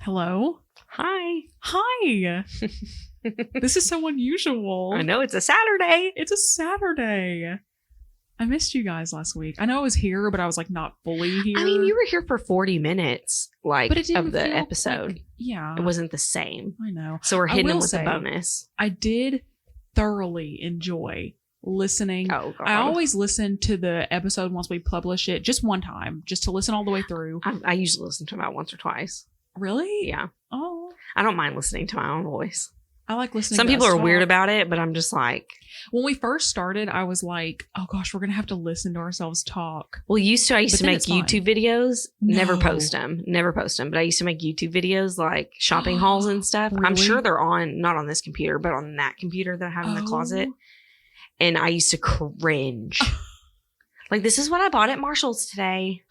Hello? Hi. Hi. This is so unusual. I know, it's a Saturday. It's a Saturday. I missed you guys last week. I know I was here, but I was like not fully here. I mean, you were here for 40 minutes, like, but it didn't of the feel episode. Like, yeah. It wasn't the same. I know. So we're hitting will it with say, a bonus. I did thoroughly enjoy listening. Oh, God. I always listen to the episode once we publish it, just one time, just to listen all the way through. I usually listen to it about once or twice. Really? Yeah. Oh. I don't mind listening to my own voice. I like listening Some to people us are talk. weird about it, but I'm just like... When we first started, I was like, oh gosh, we're going to have to listen to ourselves talk. Well, I used to make YouTube videos. No. Never post them. But I used to make YouTube videos like shopping hauls and stuff. Really? I'm sure they're not on this computer, but on that computer that I have in the closet. And I used to cringe. Like, this is what I bought at Marshall's today.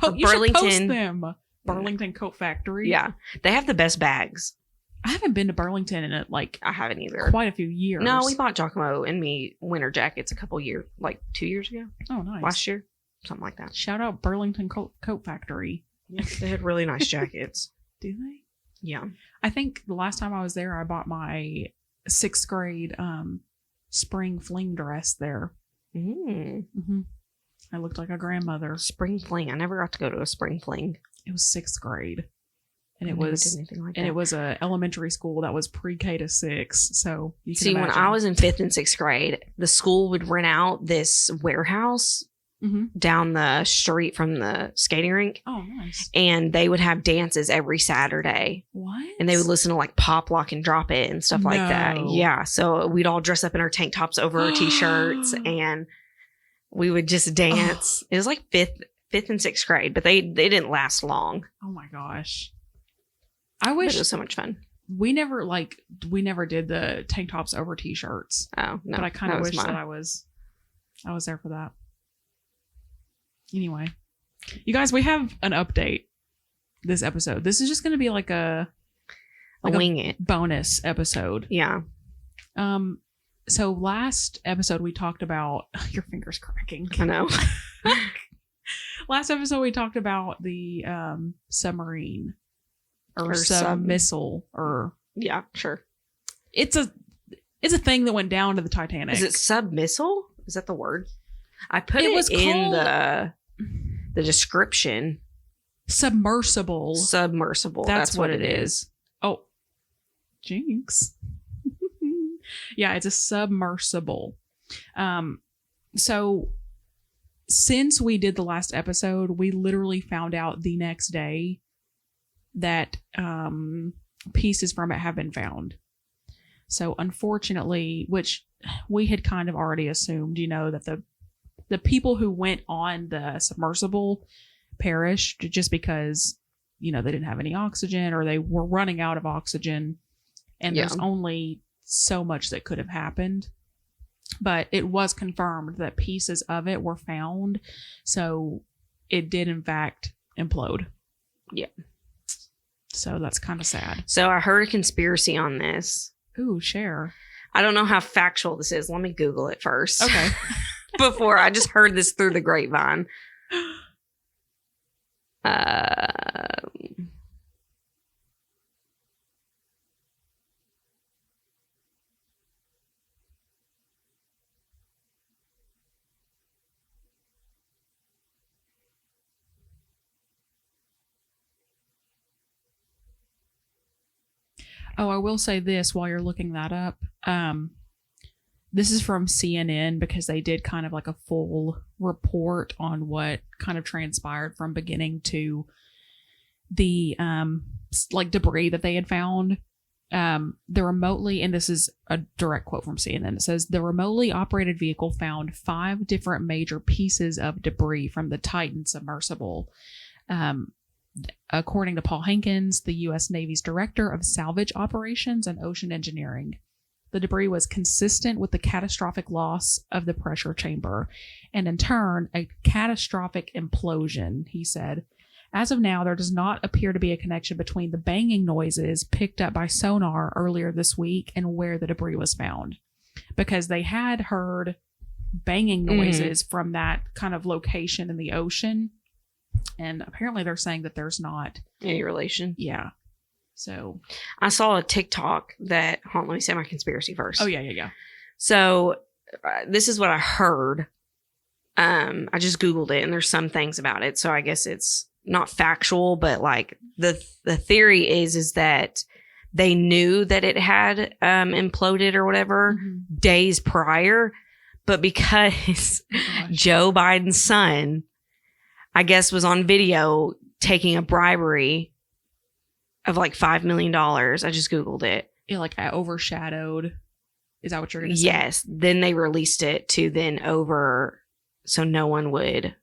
You should post them. Burlington Coat Factory. Yeah. They have the best bags. I haven't been to Burlington in I haven't either. Quite a few years. No, we bought Giacomo and me winter jackets a couple years, like 2 years ago. Oh, nice. Last year. Something like that. Shout out Burlington Coat Factory. Yeah, they had really nice jackets. Do they? Yeah. I think the last time I was there, I bought my 6th grade spring fling dress there. Mm-hmm. I looked like a grandmother. Spring fling. I never got to go to a spring fling. It was 6th grade. And it was a elementary school that was pre-K to 6. So you can see, imagine. when I was in 5th and 6th grade, the school would rent out this warehouse down the street from the skating rink. Oh, nice. And they would have dances every Saturday. What? And they would listen to like Pop, Lock, and Drop It and stuff like that. Yeah. So we'd all dress up in our tank tops over our t-shirts and we would just dance. It was like 5th and 6th grade, but they didn't last long. Oh my gosh. I wish it was so much fun. We never did the tank tops over t-shirts. Oh, no. But I kind of wish that I was there for that. Anyway, you guys, we have an update this episode. This is just going to be like a wing it bonus episode. Yeah. So last episode we talked about your fingers cracking. I know. Last episode we talked about the submarine or sub-missile or yeah, sure. It's a thing that went down to the Titanic. Is it sub-missile? Is that the word? I put it in the description. Submersible. That's what it is. Oh, jinx. Yeah, it's a submersible. So since we did the last episode, we literally found out the next day that pieces from it have been found. So unfortunately, which we had kind of already assumed, that the people who went on the submersible perished just because, they didn't have any oxygen or they were running out of oxygen. And there's only so much that could have happened. But it was confirmed that pieces of it were found. So it did, in fact, implode. Yeah. So that's kind of sad. So I heard a conspiracy on this. Ooh, share. I don't know how factual this is. Let me Google it first. Okay. Before I just heard this through the grapevine. Oh, I will say this while you're looking that up. This is from CNN because they did kind of like a full report on what kind of transpired from beginning to the debris that they had found. The remotely, and this is a direct quote from CNN, it says, the remotely operated vehicle found 5 different major pieces of debris from the Titan Submersible. According to Paul Hankins, the U.S. Navy's Director of Salvage Operations and Ocean Engineering. The debris was consistent with the catastrophic loss of the pressure chamber, and in turn, a catastrophic implosion, he said. As of now, there does not appear to be a connection between the banging noises picked up by sonar earlier this week and where the debris was found, because they had heard banging noises from that kind of location in the ocean. And apparently they're saying that there's not any relation. Yeah. So I saw a TikTok that, hold on, let me say my conspiracy first. Oh, yeah. So this is what I heard. I just Googled it and there's some things about it. So I guess it's not factual, but like the theory is that they knew that it had imploded or whatever days prior, but because Joe Biden's son, I guess, was on video taking a bribery of like $5 million. I just Googled it. Yeah, like I overshadowed. Is that what you're going to say? Yes. Then they released it to so no one would.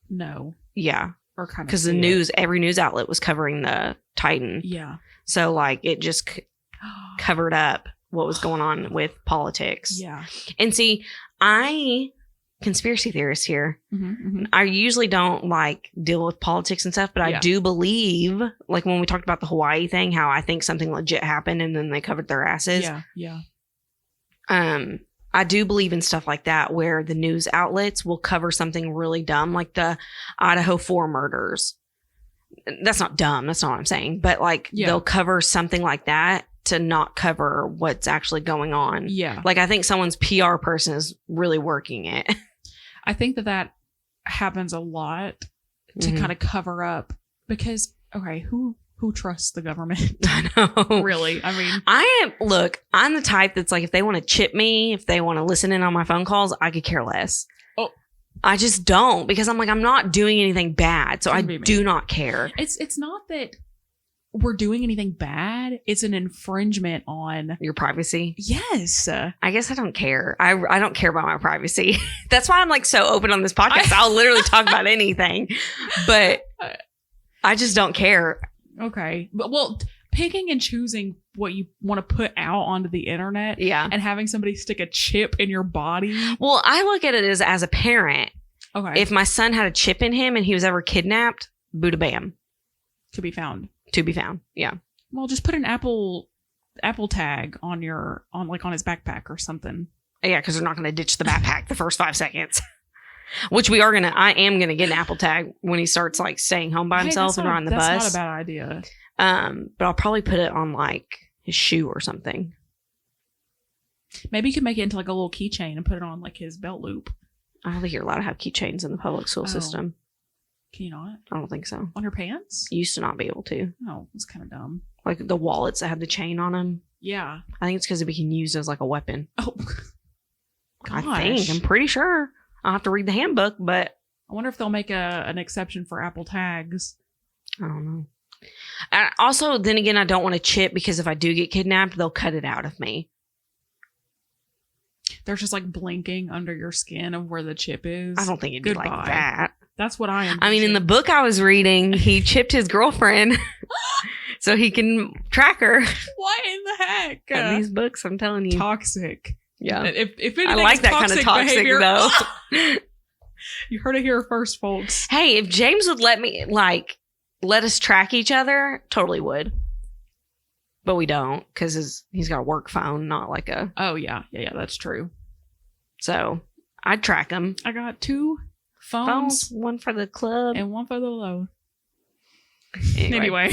No. Yeah. Or kind of. Because every news outlet was covering the Titan. Yeah. So like it just covered up what was going on with politics. Yeah. And see, conspiracy theorist here. Mm-hmm. I usually don't like deal with politics and stuff, but I do believe, like when we talked about the Hawaii thing, how I think something legit happened and then they covered their asses. Yeah. I do believe in stuff like that where the news outlets will cover something really dumb, like the Idaho 4 murders. That's not dumb. That's not what I'm saying. But like they'll cover something like that to not cover what's actually going on. Yeah. Like I think someone's PR person is really working it. I think that happens a lot to kind of cover up because, okay, who trusts the government? I know. Really? I mean, I'm the type that's like, if they want to chip me, if they want to listen in on my phone calls, I could care less. Oh, I just don't, because I'm like, I'm not doing anything bad. So I do not care. It's not that we're doing anything bad. It's an infringement on your privacy. Yes. I guess I don't care. I don't care about my privacy. That's why I'm like so open on this podcast. I'll literally talk about anything, but I just don't care. Okay. But well, picking and choosing what you want to put out onto the internet. Yeah. And having somebody stick a chip in your body. Well, I look at it as a parent. Okay. If my son had a chip in him and he was ever kidnapped, Buddha bam. To be found. Yeah. Well, just put an Apple tag on his backpack or something. Yeah, because they're not going to ditch the backpack the first 5 seconds. Which I am going to get an Apple tag when he starts like staying home by himself and riding the bus. That's not a bad idea. But I'll probably put it on like his shoe or something. Maybe you could make it into like a little keychain and put it on like his belt loop. I don't think you're allowed to have keychains in the public school system. Can you not? I don't think so. On your pants? You used to not be able to. Oh, it's kind of dumb. Like the wallets that have the chain on them. Yeah. I think it's because it became used as like a weapon. Oh, gosh. I'm pretty sure. I'll have to read the handbook, but I wonder if they'll make an exception for Apple tags. I don't know. And also, then again, I don't want to chip because if I do get kidnapped, they'll cut it out of me. They're just like blinking under your skin of where the chip is. I don't think it'd be like that. That's what I am. I mean, in the book I was reading, he chipped his girlfriend so he can track her. What in the heck? In these books, I'm telling you. Toxic. Yeah. If anything, I like that kind of toxic behavior, though. You heard it here first, folks. Hey, if James would let us track each other, totally would. But we don't, because he's got a work phone, not like a... Oh, yeah. Yeah, that's true. So, I'd track him. I got 2 phones. One for the club. And one for the load. Anyway.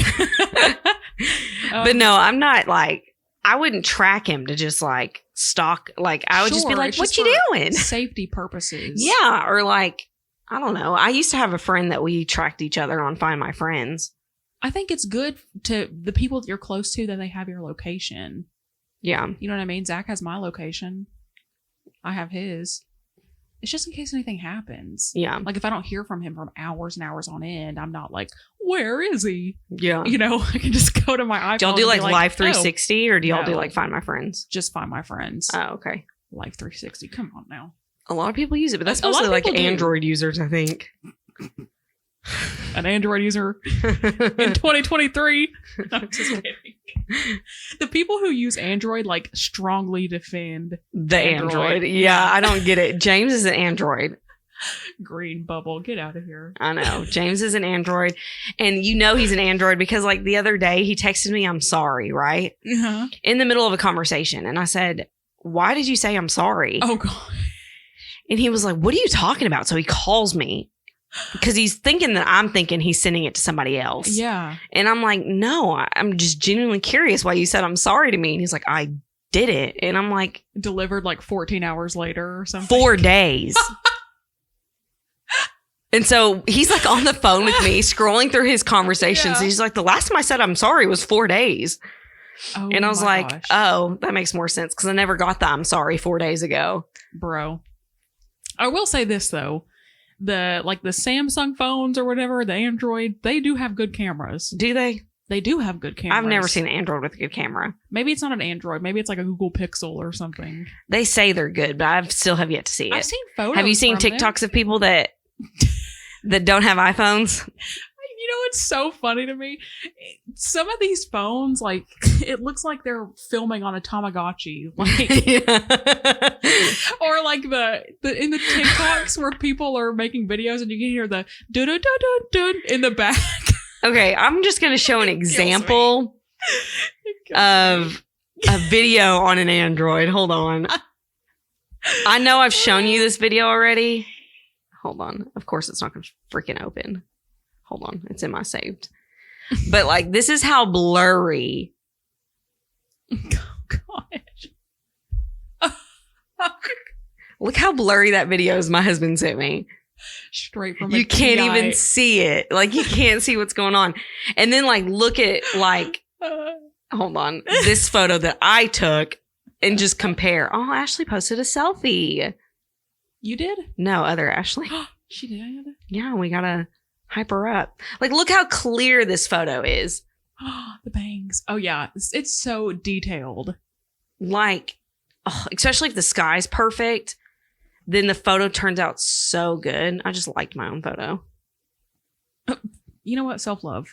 But no, I'm not like... I wouldn't track him to just like stalk. Like, I would just be like, what you doing? Safety purposes. Yeah. Or like, I don't know. I used to have a friend that we tracked each other on Find My Friends. I think it's good to the people that you're close to that they have your location. Yeah. You know what I mean? Zach has my location. I have his. It's just in case anything happens. Yeah. Like if I don't hear from him from hours and hours on end, I'm not like, where is he? Yeah. You know, I can just go to my iPhone. Do y'all do like Live 360 or do y'all no. do like Find My Friends? Just Find My Friends. Oh, okay. Live 360. Come on now. A lot of people use it, but that's mostly like Android users, I think. An Android user in 2023. I'm just kidding. The people who use Android like strongly defend the Android. Yeah, I don't get it. James is an Android. Green bubble, get out of here. I know. James is an Android. And you know he's an Android because like the other day he texted me, I'm sorry, right? Uh-huh. In the middle of a conversation. And I said, why did you say I'm sorry? Oh, God. And he was like, what are you talking about? So he calls me. because he's thinking that I'm thinking he's sending it to somebody else. Yeah. And I'm like, no, I'm just genuinely curious why you said I'm sorry to me. And he's like, I did it. And I'm like, delivered like 14 hours later or something. 4 days. And so he's like on the phone with me, scrolling through his conversations. Yeah. He's like, the last time I said I'm sorry was 4 days. Oh, and I was like, gosh. oh, that makes more sense because I never got the I'm sorry 4 days ago. Bro. I will say this though. The Samsung phones or whatever, the Android, they do have good cameras. Do they? They do have good cameras. I've never seen an Android with a good camera. Maybe it's not an Android. Maybe it's like a Google Pixel or something. They say they're good, but I still have yet to see it. I've seen photos. Have you seen from TikToks it. of people that don't have iPhones? You know what's so funny to me? Some of these phones, like, it looks like they're filming on a Tamagotchi. Like, or like the in the TikToks where people are making videos and you can hear the dun dun dun dun in the back. Okay, I'm just going to show an example of a video on an Android. Hold on. I know I've shown you this video already. Hold on. Of course, it's not going to freaking open. Hold on. It's in my saved. But like, this is how blurry. Oh, gosh. Look how blurry that video is my husband sent me. Straight from You can't even see it. Like, you can't see what's going on. And then like, look at like, hold on, this photo that I took and just compare. Oh, Ashley posted a selfie. You did? No, other Ashley. She did. Yeah, we gotta hype her up. Like, look how clear this photo is. The bangs. Oh yeah, it's so detailed. Like, especially if the sky's perfect, then the photo turns out so good. I just liked my own photo. You know what? Self-love.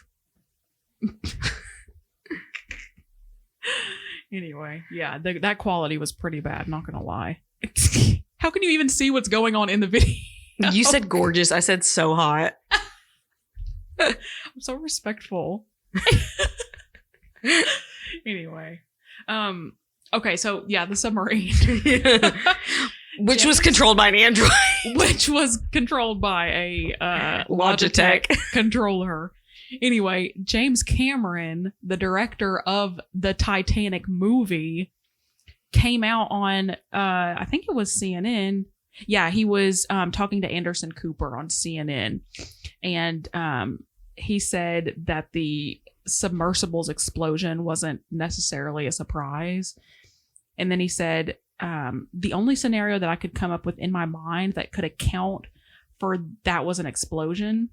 Anyway, yeah, that quality was pretty bad, not gonna lie. How can you even see what's going on in the video? You said gorgeous. I said so hot. I'm so respectful. Anyway. Okay, so yeah, the submarine. Which was controlled by an Android. Which was controlled by a Logitech controller. Anyway, James Cameron, the director of the Titanic movie, came out on, I think it was CNN. Yeah, he was talking to Anderson Cooper on CNN. And he said that the submersible's explosion wasn't necessarily a surprise. And then he said, the only scenario that I could come up with in my mind that could account for that was an explosion,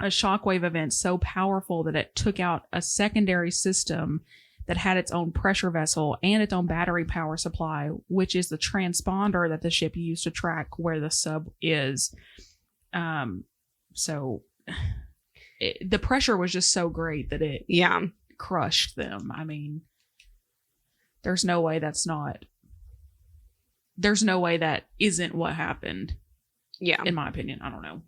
a shockwave event so powerful that it took out a secondary system that had its own pressure vessel and its own battery power supply, which is the transponder that the ship used to track where the sub is. So the pressure was just so great that it crushed them. I mean, there's no way that isn't what happened. Yeah. In my opinion. I don't know.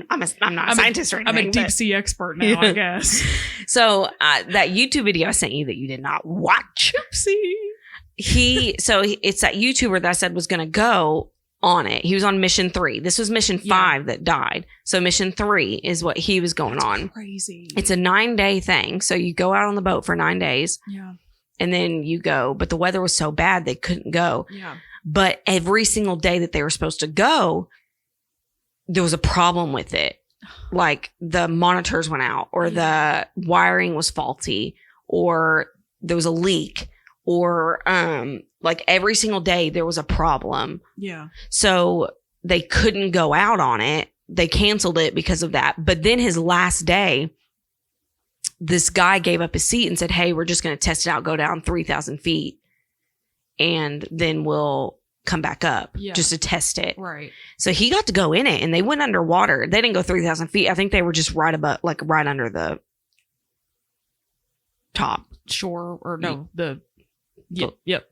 I'm not a scientist or anything. I'm a deep sea expert now, I guess. So that YouTube video I sent you that you did not watch. Oopsie. It's that YouTuber that I said was going to go on it. He was on mission 3. This was mission 5 that died. So mission 3 is what he was going on. Crazy. It's a 9-day thing. So you go out on the boat for 9 days. Yeah. And then you go. But the weather was so bad they couldn't go. Yeah. But every single day that they were supposed to go, there was a problem with it. Like the monitors went out, or the wiring was faulty, or there was a leak, or like every single day there was a problem. Yeah. So they couldn't go out on it. They canceled it because of that. But then his last day, this guy gave up his seat and said, hey, we're just going to test it out, go down 3,000 feet, and then we'll come back up just to test it. Right. So he got to go in it, and they went underwater. They didn't go 3,000 feet. I think they were just right above, like right under the top. Shore, or no, the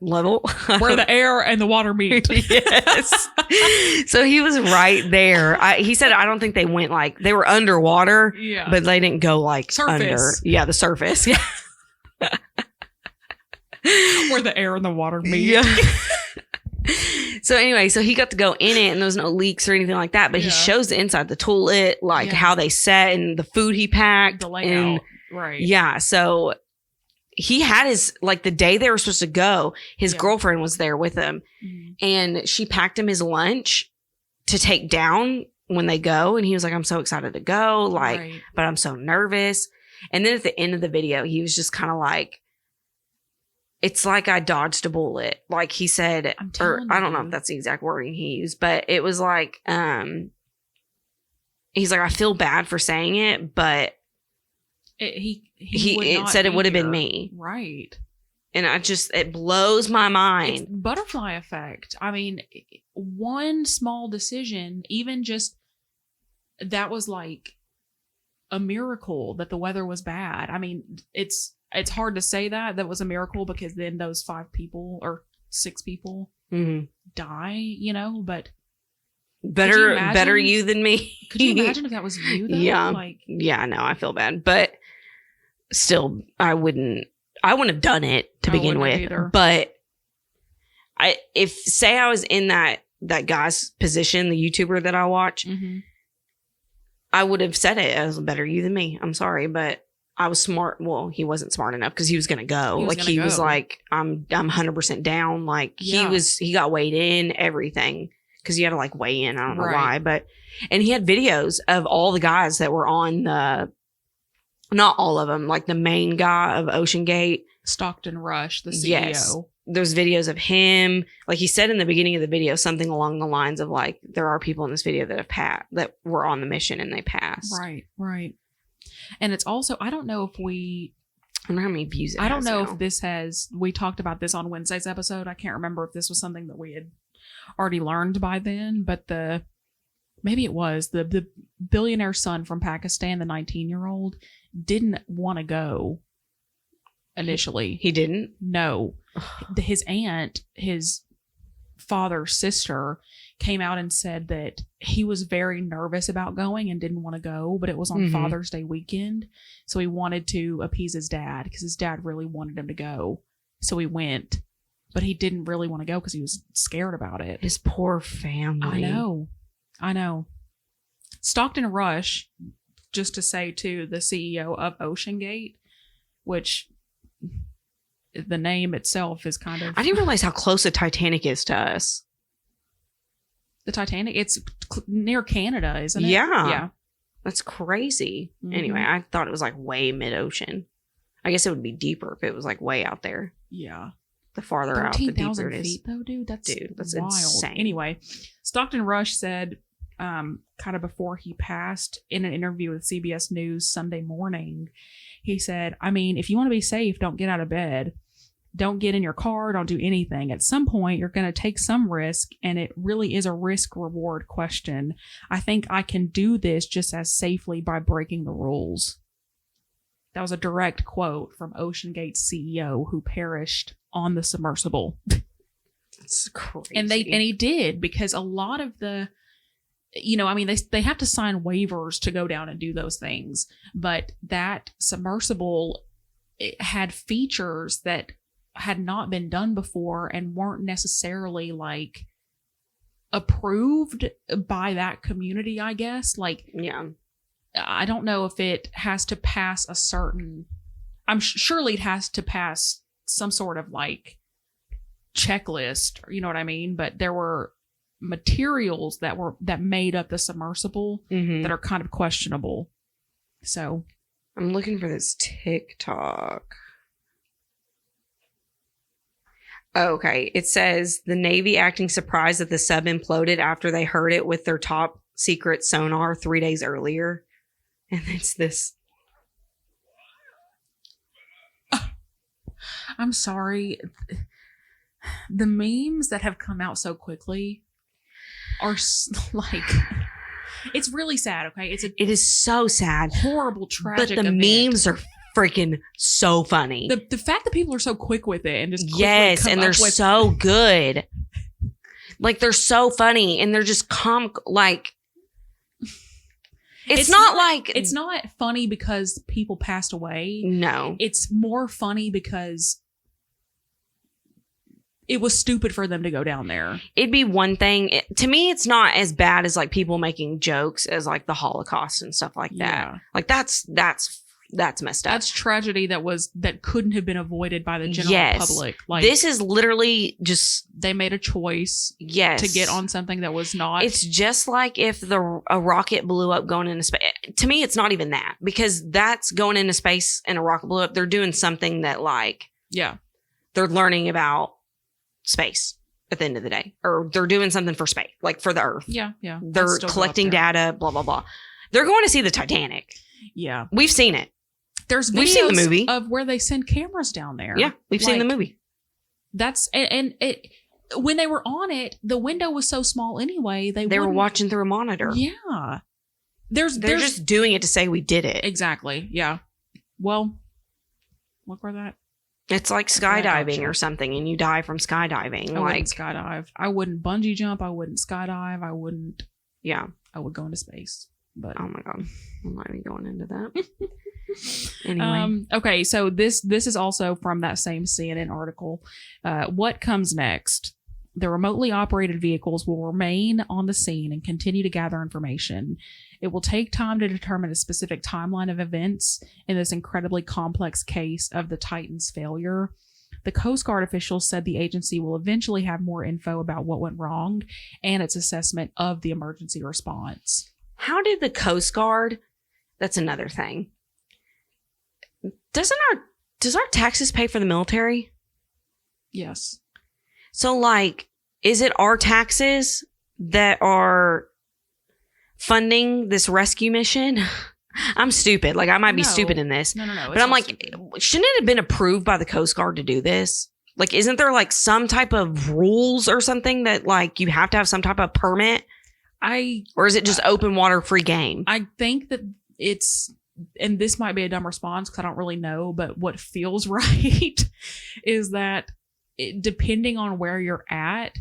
level. Where the air and the water meet. Yes. So he was right there. He said, I don't think they went like, they were underwater, but they didn't go like surface. Under. Yeah, the surface. Yeah. Where the air and the water meet. Yeah. So anyway, so he got to go in it and there was no leaks or anything like that, but he shows the inside, the toilet, like how they set and the food he packed. The layout. Right. Yeah. So he had his, like the day they were supposed to go, his girlfriend was there with him and she packed him his lunch to take down when they go. And he was like, I'm so excited to go. Like, but I'm so nervous. And then at the end of the video, he was just kind of like, it's like I dodged a bullet. Like he said, or I don't know if that's the exact wording he used, but it was like, he's like, I feel bad for saying it, but it said it would have been me. Right. And it blows my mind. It's butterfly effect. I mean, one small decision, even just that was like a miracle that the weather was bad. I mean, it's hard to say that was a miracle because then those 5 people or 6 people die, you know, but better you than me. Could you imagine if that was you though? Yeah. Yeah, no, I feel bad. But still, I wouldn't have done it to begin with. Either. But if say I was in that guy's position, the YouTuber that I watch, I would have said it as better you than me. I'm sorry, but I was smart. Well, he wasn't smart enough because he was going to go. He was like, I'm 100% down. Like he got weighed in, everything. Because you had to like weigh in. I don't know why, and he had videos of all the guys that were on not all of them, like the main guy of Ocean Gate. Stockton Rush, the CEO. Yes. There's videos of him. Like he said in the beginning of the video, something along the lines of like, there are people in this video that were on the mission and they passed. Right. And it's also, I don't know if I don't know how many views it I don't know now. if we talked about this on Wednesday's episode. I can't remember if this was something that we had already learned by then, but maybe it was the billionaire son from Pakistan, the 19-year-old, didn't want to go initially. He didn't? No. His aunt, his father's sister, came out and said that he was very nervous about going and didn't want to go, but it was on Father's Day weekend. So he wanted to appease his dad because his dad really wanted him to go. So he went, but he didn't really want to go because he was scared about it. His poor family. I know. Stockton Rush, just to say too, the CEO of Ocean Gate, which the name itself is kind of... I didn't realize how close the Titanic is to us. The Titanic? It's near Canada, isn't it? Yeah. That's crazy. Anyway, I thought it was like way mid-ocean. I guess it would be deeper if it was like way out there. Yeah. The farther out, the deeper it is. 13,000 feet though, dude? That's wild. Insane. Anyway, Stockton Rush said, kind of before he passed, in an interview with CBS News Sunday morning, he said, I mean, if you want to be safe, don't get out of bed. Don't get in your car. Don't do anything. At some point, you're going to take some risk, and it really is a risk-reward question. I think I can do this just as safely by breaking the rules. That was a direct quote from Ocean Gate's CEO who perished on the submersible. That's crazy. And he did, because a lot of the, I mean, they have to sign waivers to go down and do those things. But that submersible, it had features that had not been done before and weren't necessarily like approved by that community, I guess. Like, yeah. I don't know if it has to pass a certain, surely it has to pass some sort of like checklist, you know what I mean? But there were materials that made up the submersible that are kind of questionable. So I'm looking for this TikTok. Okay. It says the Navy acting surprised that the sub imploded after they heard it with their top secret sonar 3 days earlier. And it's this. I'm sorry. The memes that have come out so quickly are like, it's really sad. Okay. It is so sad. Horrible, tragic. But the event. memes are freaking so funny. The fact that people are so quick with it and just and they're so good. Like they're so funny and they're just like it's not funny because people passed away. No. It's more funny because it was stupid for them to go down there. It'd be one thing. To me, it's not as bad as like people making jokes as like the Holocaust and stuff like that. Yeah. Like that's messed up. That's tragedy that couldn't have been avoided by the general public. Like, this is literally just they made a choice to get on something that was not. It's just like if a rocket blew up going into space. To me, it's not even that, because that's going into space and a rocket blew up. They're doing something that like, they're learning about space at the end of the day, or they're doing something for space, like for the Earth. Yeah. They're collecting data, blah, blah, blah. They're going to see the Titanic. Yeah. We've seen it. We've seen the movie of where they send cameras down there. Yeah, we've seen the movie. That's and it when they were on it, the window was so small anyway. They were watching through a monitor. Yeah, they're just doing it to say we did it. Exactly. Yeah. Well, look where that. It's like skydiving or something, and you die from skydiving. I wouldn't skydive. I wouldn't bungee jump. I wouldn't skydive. I wouldn't. Yeah. I would go into space. But oh my god, I'm not even going into that. Anyway, okay, so this is also from that same CNN article. What comes next? The remotely operated vehicles will remain on the scene and continue to gather information. It will take time to determine a specific timeline of events in this incredibly complex case of the Titan's failure. The Coast Guard officials said the agency will eventually have more info about what went wrong and its assessment of the emergency response. How did the Coast Guard? That's another thing. Does our taxes pay for the military? Yes. So, like, is it our taxes that are funding this rescue mission? I'm stupid. Like, I might be stupid in this. No. But I'm like, shouldn't it have been approved by the Coast Guard to do this? Like, isn't there like some type of rules or something that like you have to have some type of permit? Or is it just open water, free game? I think that it's, and this might be a dumb response because I don't really know, but what feels right is that depending on where you're at,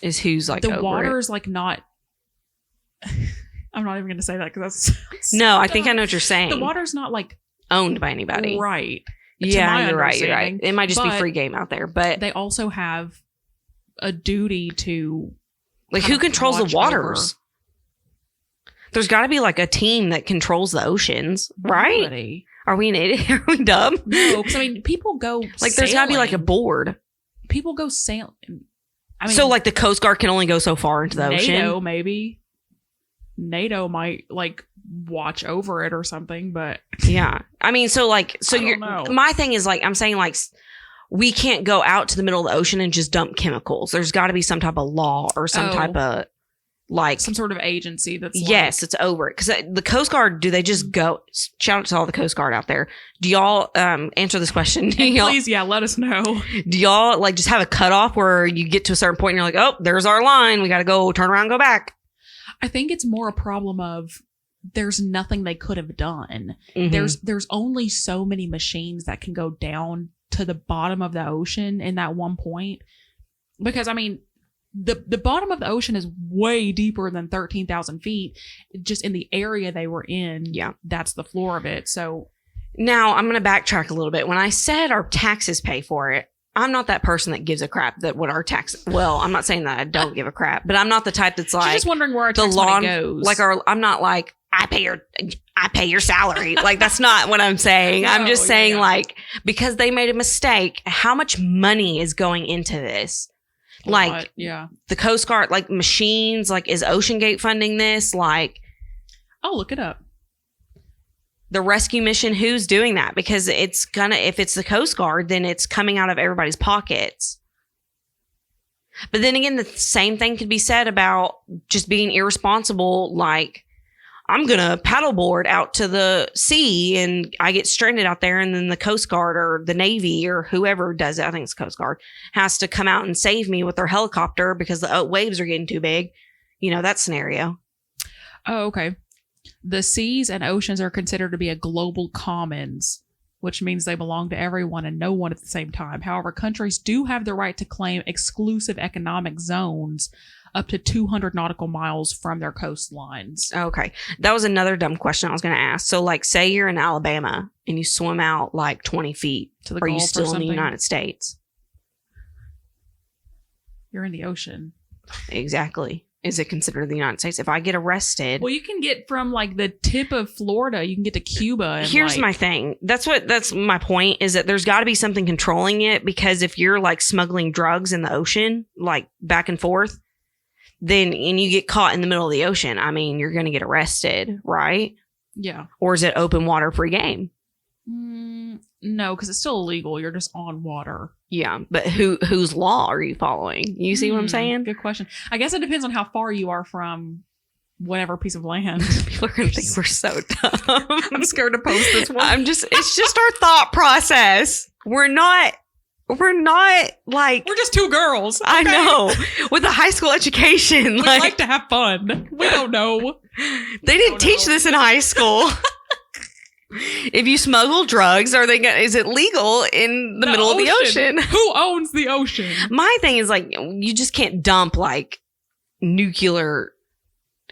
is who's like the water's like not. I'm not even going to say that because that's no. I think I know what you're saying. The water's not like owned by anybody, right? Yeah, you're right. You're right. It might just be free game out there, but they also have a duty to. Like, who controls the waters? There's got to be like a team that controls the oceans, right? Nobody. Are we an idiot? Are we dumb? No, because I mean, people go like there's got to be like a board. People go sailing. I mean, so like the Coast Guard can only go so far into the ocean. NATO maybe. NATO might like watch over it or something, but yeah. I mean, so you're. My thing is like I'm saying like. We can't go out to the middle of the ocean and just dump chemicals. There's got to be some type of law or some type of like some sort of agency that's yes, it's over it. Because the Coast Guard, do they just go? Shout out to all the Coast Guard out there. Do y'all answer this question? Please, let us know. Do y'all like just have a cutoff where you get to a certain point and you're like, oh, there's our line. We got to go turn around, and go back. I think it's more a problem of there's nothing they could have done. Mm-hmm. There's only so many machines that can go down to the bottom of the ocean in that one point, because I mean the bottom of the ocean is way deeper than 13,000 feet just in the area they were in. Yeah, that's the floor of it. So now I'm going to backtrack a little bit. When I said our taxes pay for it, I'm not that person that gives a crap that what our tax. Well, I'm not saying that I don't give a crap, but I'm not the type that's like just wondering where our tax money goes. Like I'm not like I pay your salary. Like, that's not what I'm saying. I'm just saying like, because they made a mistake, how much money is going into this? Like, the Coast Guard, like machines, like is OceanGate funding this? Like, I'll look it up. The rescue mission, who's doing that? Because it's gonna, if it's the Coast Guard, then it's coming out of everybody's pockets. But then again, the same thing could be said about just being irresponsible. Like, I'm going to paddleboard out to the sea and I get stranded out there, and then the Coast Guard or the Navy or whoever does it, I think it's Coast Guard, has to come out and save me with their helicopter because the waves are getting too big. You know, that scenario. Oh, okay. The seas and oceans are considered to be a global commons, which means they belong to everyone and no one at the same time. However, countries do have the right to claim exclusive economic zones up to 200 nautical miles from their coastlines. Okay. That was another dumb question I was going to ask. So, like, say you're in Alabama and you swim out like 20 feet. To the are you Gulf still or in the something? United States? You're in the ocean. Exactly. Is it considered the United States? If I get arrested... Well, you can get from like the tip of Florida, you can get to Cuba. And here's my thing. That's my point, is that there's got to be something controlling it, because if you're like smuggling drugs in the ocean, like back and forth, then and you get caught in the middle of the ocean, I mean, you're going to get arrested, right? Yeah. Or is it open water free game? No, because it's still illegal. You're just on water. Yeah, but whose law are you following? You see what I'm saying? Good question. I guess it depends on how far you are from whatever piece of land. People are gonna think we're so dumb. I'm scared to post this one. It's just our thought process. We're not like... We're just two girls. Okay? I know. With a high school education. We like to have fun. We don't know. They didn't teach this in high school. If you smuggle drugs, is it legal in the middle of the ocean? Who owns the ocean? My thing is like, you just can't dump like nuclear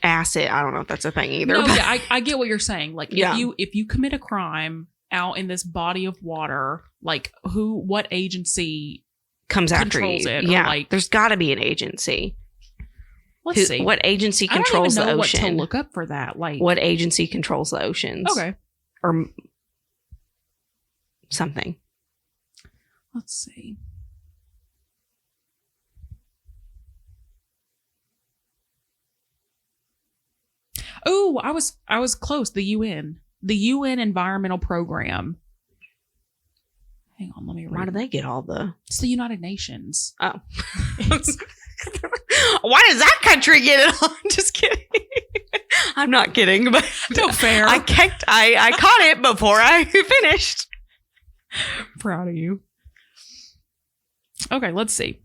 acid. I don't know if that's a thing either. No, yeah, I get what you're saying. Like, if you commit a crime out in this body of water, like what agency comes after controls you? It? Yeah, like, there's got to be an agency. Let's see. What agency controls the ocean? I don't even know what to look up for that. Like, what agency controls the oceans? Okay. Or something. Let's see. Oh, I was close. The UN Environmental Program. Hang on, let me read. Why do they get all the... It's the United Nations. Oh. Why does that country get it all? Just kidding. I'm not kidding, but no, fair. I caught it before I finished. Proud of you. Okay, let's see.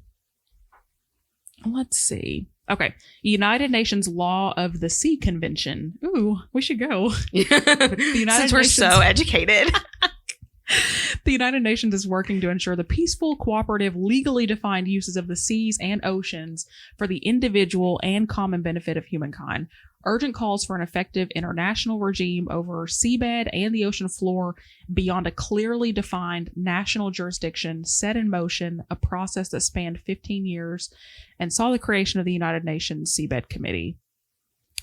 Okay. United Nations Law of the Sea Convention. Ooh, we should go. Since we're so educated. The United Nations is working to ensure the peaceful, cooperative, legally defined uses of the seas and oceans for the individual and common benefit of humankind. Urgent calls for an effective international regime over seabed and the ocean floor beyond a clearly defined national jurisdiction set in motion, a process that spanned 15 years and saw the creation of the United Nations Seabed Committee.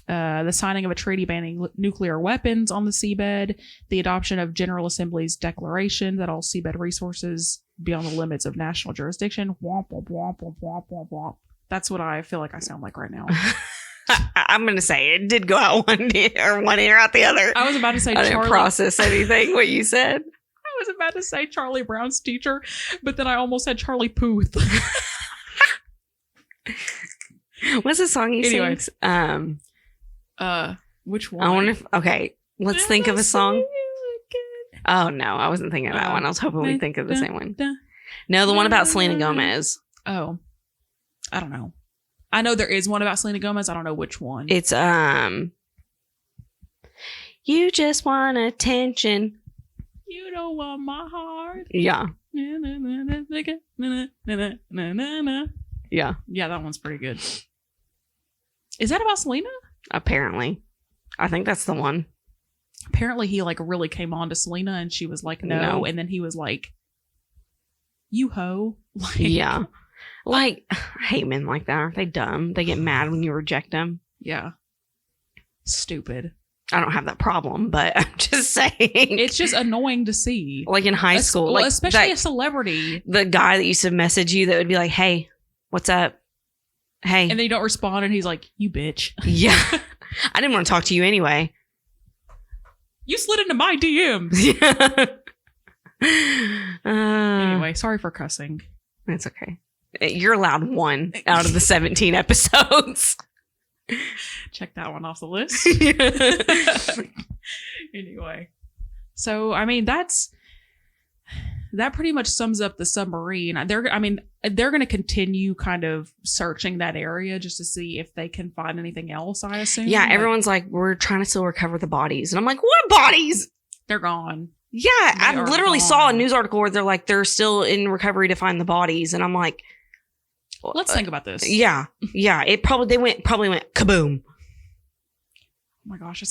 The signing of a treaty banning nuclear weapons on the seabed, the adoption of General Assembly's declaration that all seabed resources beyond the limits of national jurisdiction. Womp, womp, womp, womp, womp, womp, womp. That's what I feel like I sound like right now. I'm going to say it did go out one ear out the other. I was about to say I didn't process anything what you said. I was about to say Charlie Brown's teacher, but then I almost said Charlie Puth. What's the song he sings? Which one? I wonder if, okay, let's think of a song. Oh, no, I wasn't thinking of that one. I was hoping we'd think of the same one. No, the one about Selena Gomez. Oh, I don't know. I know there is one about Selena Gomez. I don't know which one. It's, you just want attention. You don't want my heart. Yeah. Yeah. Yeah, that one's pretty good. Is that about Selena? Apparently. I think that's the one. Apparently he like really came on to Selena and she was like, no. And then he was like, you hoe. Like, yeah. Like, I hate men like that. Aren't they dumb? They get mad when you reject them. Yeah. Stupid. I don't have that problem, but I'm just saying. It's just annoying to see. Like in high school. Well, like especially a celebrity. The guy that used to message you that would be like, hey, what's up? Hey. And then you don't respond and he's like, you bitch. Yeah. I didn't want to talk to you anyway. You slid into my DMs. Anyway, sorry for cussing. It's okay. You're allowed one out of the 17 episodes. Check that one off the list. Anyway. So, I mean, that pretty much sums up the submarine. They're going to continue kind of searching that area just to see if they can find anything else, I assume. Yeah, everyone's like, we're trying to still recover the bodies. And I'm like, what bodies? They're gone. Yeah, I literally saw a news article where they're like, they're still in recovery to find the bodies. And I'm like, let's think about this. Yeah. Yeah. It probably went kaboom. Oh my gosh, I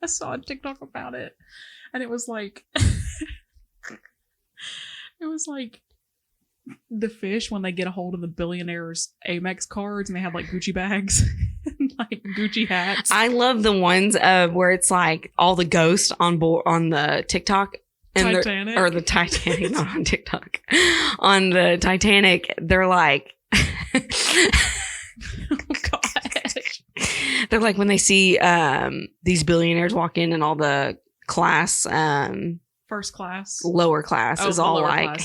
saw a TikTok about it. And it was like the fish when they get a hold of the billionaires' Amex cards and they have like Gucci bags and like Gucci hats. I love the ones where it's like all the ghosts on board on the TikTok. And Titanic. Or the Titanic, not on TikTok. On the Titanic, they're like... Oh, gosh. They're like when they see these billionaires walk in and all the class... First class. Lower class is all like...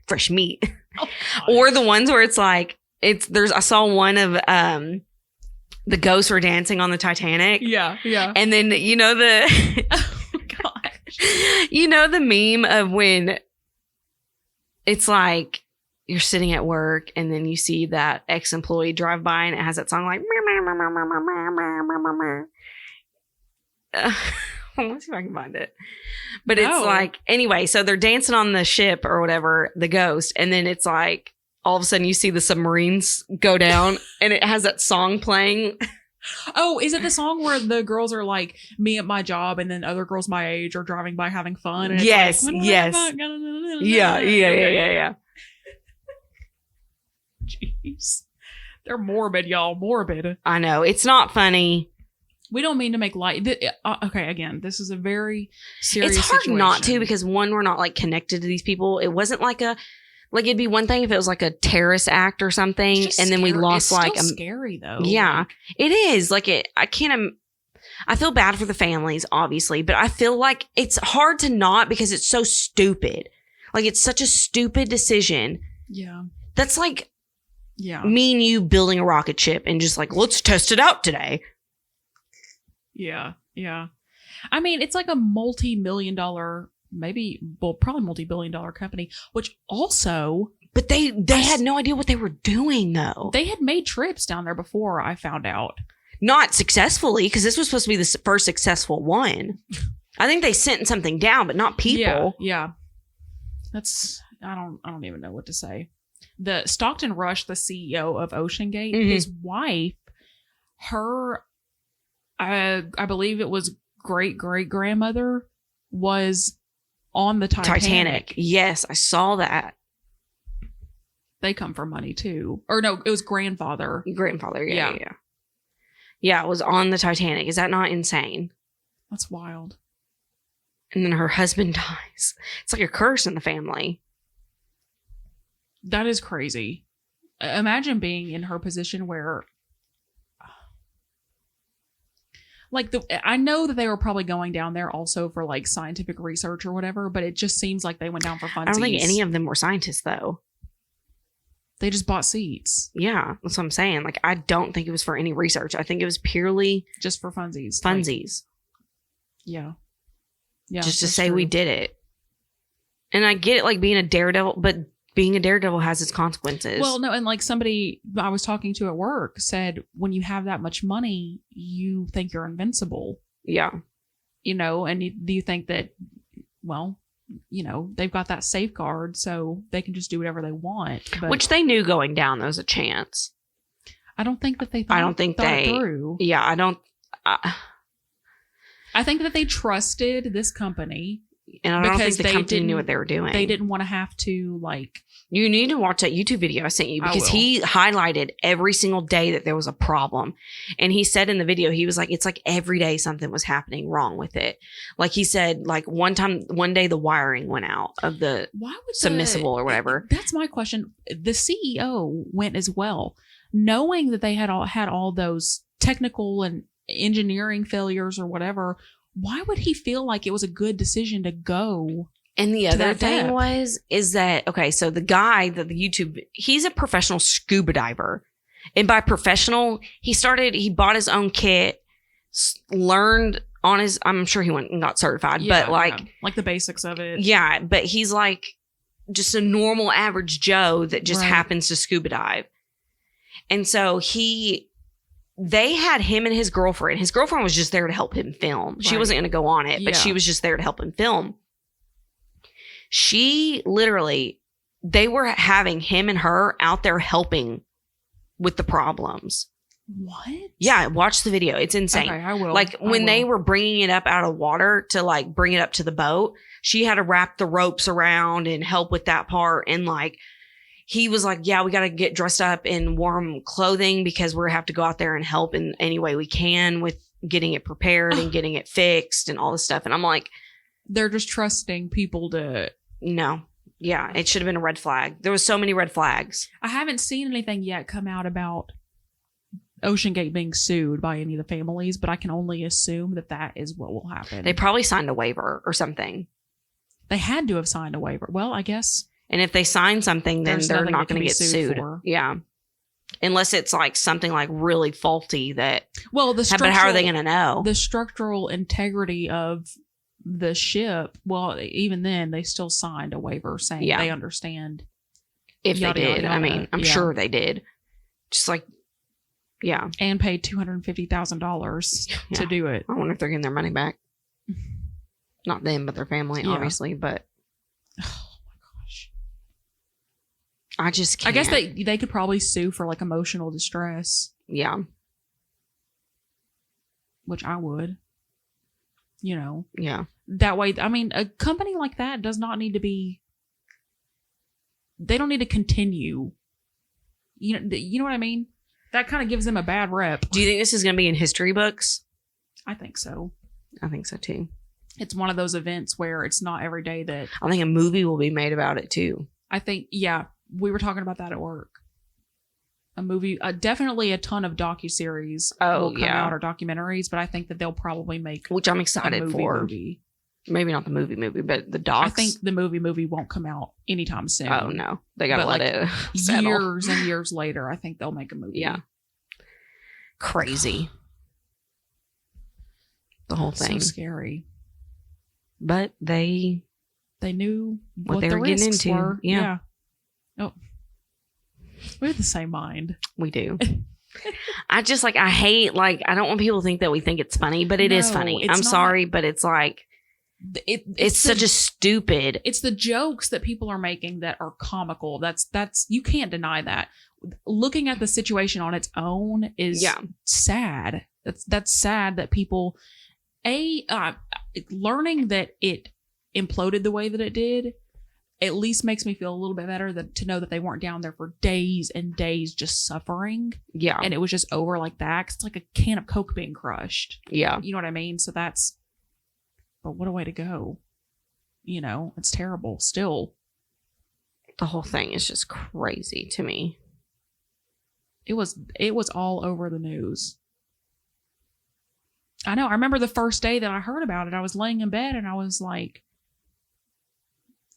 fresh meat. Oh, or the ones where it's like... I saw one of... the ghosts were dancing on the Titanic. Yeah. And then, you know, the... Oh, gosh. You know the meme of when it's like you're sitting at work and then you see that ex-employee drive by and it has that song like let's see if I can find it. But it's like, anyway, so they're dancing on the ship or whatever, the ghost, and then it's like all of a sudden you see the submarines go down and it has that song playing. Oh, is it the song where the girls are like, me at my job, and then other girls my age are driving by having fun? And it's yes, like, yes. Yeah. Jeez. They're morbid, y'all. Morbid. I know. It's not funny. We don't mean to make light. Okay, again, this is a very serious It's hard situation. not to, because one, we're not like connected to these people. It wasn't like it'd be one thing if it was like a terrorist act or something, and then we lost it's like still scary though. Yeah, it is. Like I can't. I feel bad for the families, obviously, but I feel like it's hard to not, because it's so stupid. Like, it's such a stupid decision. Yeah. That's like, me and you building a rocket ship and just like, let's test it out today. Yeah. I mean, it's like a multi-million-dollar, probably multi-billion-dollar company, which also... But they had no idea what they were doing, though. They had made trips down there before, I found out. Not successfully, because this was supposed to be the first successful one. I think they sent something down, but not people. Yeah. That's... I don't even know what to say. The Stockton Rush, the CEO of OceanGate, his wife, her... I believe it was great-great-grandmother was on the Titanic. Yes, I saw that. They come for money too. Or no, it was grandfather. Yeah. Yeah, it was on the Titanic. Is that not insane? That's wild. And then her husband dies. It's like a curse in the family. That is crazy. Imagine being in her position where... Like, I know that they were probably going down there also for like scientific research or whatever, but it just seems like they went down for funsies. I don't think any of them were scientists, though. They just bought seats. Yeah, that's what I'm saying. Like, I don't think it was for any research. I think it was purely just for funsies. Funsies. Yeah. Just to say we did it. And I get it, like being a daredevil, but being a daredevil has its consequences. Well, no, and like somebody I was talking to at work said, when you have that much money, you think you're invincible. Yeah. You know, and do you think that, well, you know, they've got that safeguard, so they can just do whatever they want. But which they knew going down there was a chance. I don't think that they thought it through. Yeah, I don't. I think that they trusted this company. And I don't think the company knew what they were doing. They didn't want to have to, like... You need to watch that YouTube video I sent you, because he highlighted every single day that there was a problem. And he said in the video, he was like, it's like every day something was happening wrong with it. Like he said, like one day the wiring went out of the submersible or whatever. That's my question. The CEO went as well, knowing that they had all those technical and engineering failures or whatever. Why would he feel like it was a good decision to go? And the other thing is that, okay, so the guy that the YouTube, he's a professional scuba diver. And by professional, he bought his own kit, learned on his, I'm sure he went and got certified, but like the basics of it. Yeah. But he's like just a normal average Joe that just happens to scuba dive. And so they had him and his girlfriend. His girlfriend was just there to help him film. Right. She wasn't going to go on it, but she was just there to help him film. She literally, they were having him and her out there helping with the problems. What? Yeah, watch the video. It's insane. Okay, I will. Like when they were bringing it up out of water to like bring it up to the boat, she had to wrap the ropes around and help with that part. And like, he was like, yeah, we got to get dressed up in warm clothing because we have to go out there and help in any way we can with getting it prepared and getting it fixed and all this stuff. And I'm like, they're just trusting people to. No. Yeah, it should have been a red flag. There was so many red flags. I haven't seen anything yet come out about OceanGate being sued by any of the families, but I can only assume that that is what will happen. They probably signed a waiver or something. They had to have signed a waiver. Well, I guess. And if they sign something, then they're not going to get sued. For. Yeah. Unless it's like something like really faulty that. Well, but how are they going to know? The structural integrity of the ship, well, even then, they still signed a waiver saying they understand. If they did. I mean, I'm sure they did. Just like, yeah. And paid $250,000 to do it. I wonder if they're getting their money back. Not them, but their family, obviously. But. Oh, my gosh. I just can't. I guess they could probably sue for like emotional distress. Yeah. Which I would. You know. Yeah. That way, I mean, a company like that does not need to be. They don't need to continue. You know what I mean? That kind of gives them a bad rep. Do you think this is going to be in history books? I think so. I think so too. It's one of those events where it's not every day that. I think a movie will be made about it too. I think, yeah, we were talking about that at work. A movie, definitely a ton of docuseries will come out or documentaries, but I think that they'll probably make, which I'm excited for. Movie. Maybe not the movie, but the docs. I think the movie won't come out anytime soon. Oh no, they gotta let it settle. Years and years later, I think they'll make a movie. Yeah, crazy. The whole thing, so scary. But they knew what they were getting into. Were. Yeah. Oh, we have the same mind. We do. I just I hate I don't want people to think that we think it's funny, but it is funny. I'm sorry, but it's like it's such a stupid. It's the jokes that people are making that are comical. That's you can't deny that. Looking at the situation on its own is sad. That's sad that people learning that it imploded the way that it did at least makes me feel a little bit better to know that they weren't down there for days and days just suffering. Yeah. And it was just over like that. 'Cause it's like a can of Coke being crushed. Yeah. You know what I mean? So but what a way to go. You know, it's terrible still. The whole thing is just crazy to me. It was all over the news. I know. I remember the first day that I heard about it, I was laying in bed and I was like,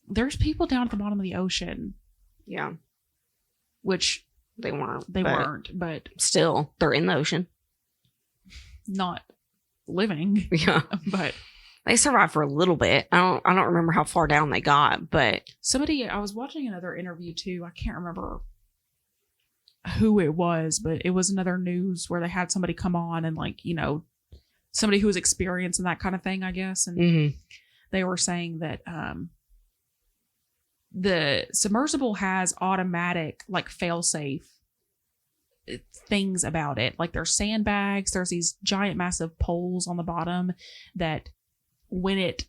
there's people down at the bottom of the ocean. Yeah. Which they weren't. But still, they're in the ocean. Not living. Yeah. But they survived for a little bit. I don't remember how far down they got, but I was watching another interview too. I can't remember who it was, but it was another news where they had somebody come on and somebody who was experiencing that kind of thing, I guess. And they were saying that the submersible has automatic fail-safe things about it. Like there's sandbags, there's these giant massive poles on the bottom that when it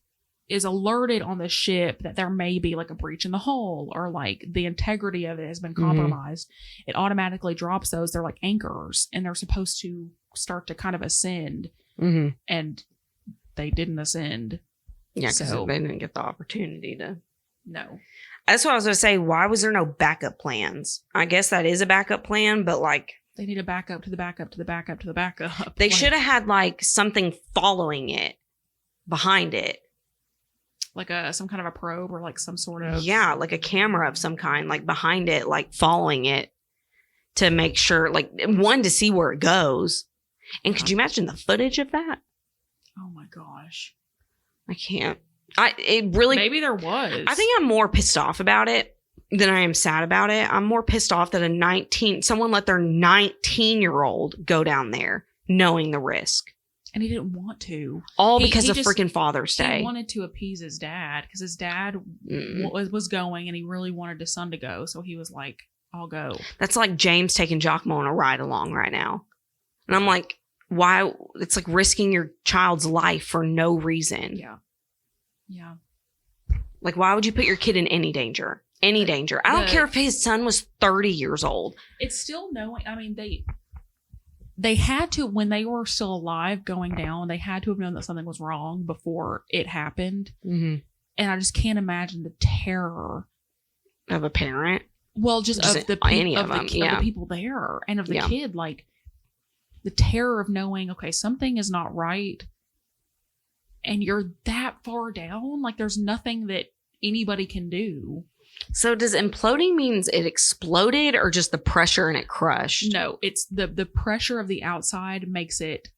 is alerted on the ship that there may be a breach in the hull or the integrity of it has been compromised, it automatically drops those. They're like anchors and they're supposed to start to kind of ascend. And they didn't ascend. Yeah, because they didn't get the opportunity to. No. That's what I was going to say. Why was there no backup plans? I guess that is a backup plan, but they need a backup to the backup to the backup to the backup. They should have had something following it behind it. Some kind of a probe or some sort of. Yeah, like a camera of some kind, behind it, following it to make sure, one, to see where it goes. And could you imagine the footage of that? Oh my gosh. I can't. It really. Maybe there was. I think I'm more pissed off about it than I am sad about it. I'm more pissed off that someone let their 19-year-old go down there knowing the risk. And he didn't want to. All because of freaking Father's Day. He wanted to appease his dad because his dad was going and he really wanted his son to go. So he was like, I'll go. That's like James taking Giacomo on a ride along right now. And I'm like, why? It's like risking your child's life for no reason. Yeah. Yeah. Like, why would you put your kid in any danger? Any danger. I don't care if his son was 30 years old. It's still knowing. I mean, they had to, when they were still alive going down, they had to have known that something was wrong before it happened. Mm-hmm. And I just can't imagine the terror of a parent. Well, just of the people there and of the kid. Like, the terror of knowing, okay, something is not right. And you're that far down. Like, there's nothing that anybody can do. So does imploding means it exploded or just the pressure and it crushed? No, it's the pressure of the outside makes it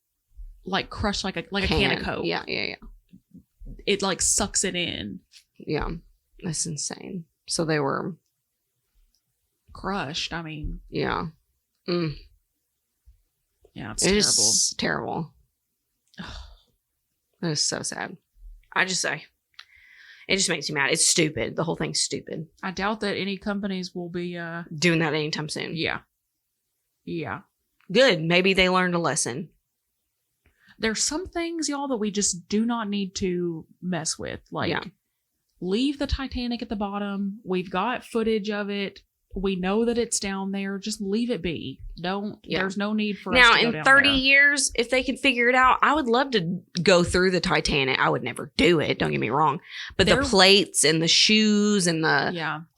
like crush like a can of Coke. Yeah. It like sucks it in. Yeah. That's insane. So they were crushed. I mean. Yeah. Mm. Yeah, it's terrible. It is so sad. I just say. It just makes me mad. It's stupid. The whole thing's stupid. I doubt that any companies will be doing that anytime soon. Yeah. Yeah. Good. Maybe they learned a lesson. There's some things, y'all, that we just do not need to mess with. Like, leave the Titanic at the bottom. We've got footage of it. We know that it's down there. Just leave it be. There's no need for us to go in down 30 there. years, if they can figure it out, I would love to go through the Titanic. I would never do it. Don't get me wrong. But the plates and the shoes and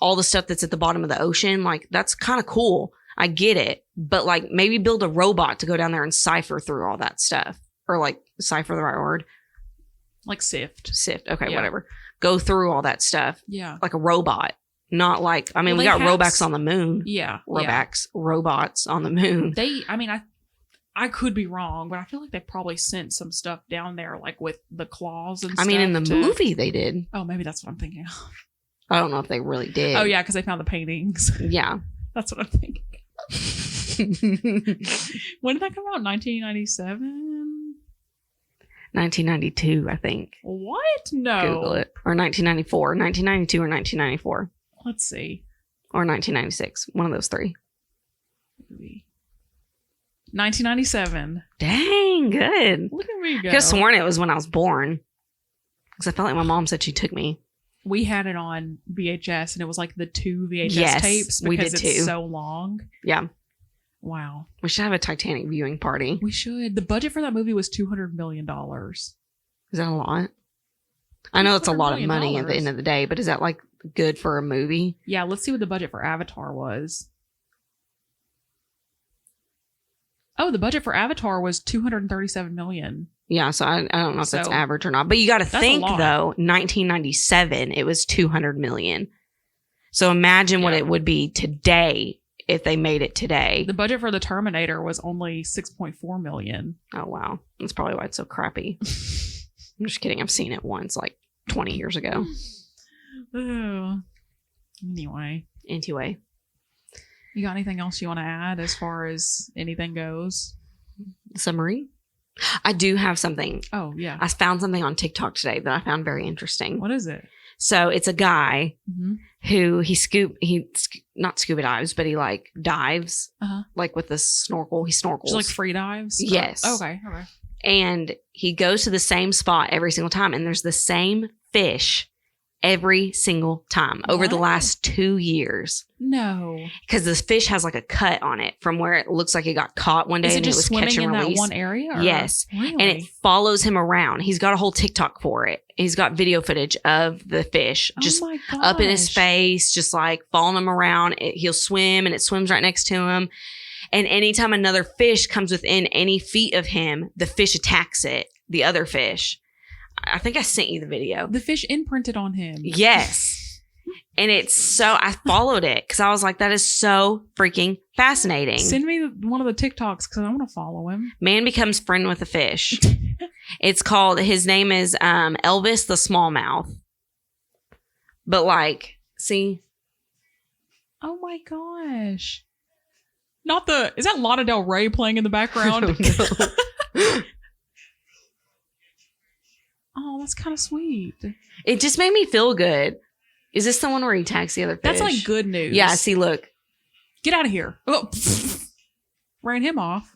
all the stuff that's at the bottom of the ocean, like, that's kind of cool. I get it. But like, maybe build a robot to go down there and cipher through all that stuff. Or like, cipher the right word? Like sift. Okay, whatever. Go through all that stuff. Yeah. Like a robot. Not like, I mean, we got robots on the moon. Yeah. Robots on the moon. I could be wrong, but I feel like they probably sent some stuff down there, like with the claws and stuff. I mean, in the movie they did. Oh, maybe that's what I'm thinking of. I don't know if they really did. Oh, yeah, because they found the paintings. Yeah. That's what I'm thinking. When did that come out? 1997? 1992, I think. What? No. Google it. Or 1994. 1992 or 1994. Let's see. Or 1996. One of those three. 1997. Dang, good. Look at me go. I could have sworn it was when I was born. Because I felt like my mom said she took me. We had it on VHS, and it was like the 2 VHS tapes. Because we did it's too. So long. Yeah. Wow. We should have a Titanic viewing party. We should. The budget for that movie was $200 million. Is that a lot? I know it's a lot of money at the end of the day, but is that like good for a movie? Yeah, let's see what the budget for Avatar was. Oh, the budget for Avatar was $237 million. Yeah, so I don't know if that's average or not. But you got to think, though, 1997, it was $200 million. So imagine what it would be today if they made it today. The budget for the Terminator was only $6.4 million. Oh, wow. That's probably why it's so crappy. I'm just kidding. I've seen it once, like 20 years ago. Oh. Anyway. You got anything else you want to add as far as anything goes? Submarine? I do have something. Oh, yeah. I found something on TikTok today that I found very interesting. What is it? So it's a guy who not scuba dives, but he like dives like with a snorkel. He snorkels. Just like free dives? Yes. Okay. And he goes to the same spot every single time. And there's the same fish every single time over the last 2 years. No. Because this fish has like a cut on it from where it looks like it got caught one day and it was catch and release. That one area? Or? Yes. Really? And it follows him around. He's got a whole TikTok for it. He's got video footage of the fish just up in his face, just like following him around. He'll swim and it swims right next to him. And anytime another fish comes within any feet of him, the fish attacks it, the other fish. I think I sent you the video. The fish imprinted on him. Yes. And I followed it because I was like, that is so freaking fascinating. Send me one of the TikToks because I want to follow him. Man becomes friend with a fish. His name is Elvis the Smallmouth. But like, see? Oh my gosh. Is that Lana Del Rey playing in the background? Oh, that's kind of sweet. It just made me feel good. Is this the one where he attacks the other fish? That's like good news. Yeah, see, look. Get out of here. Oh, ran him off.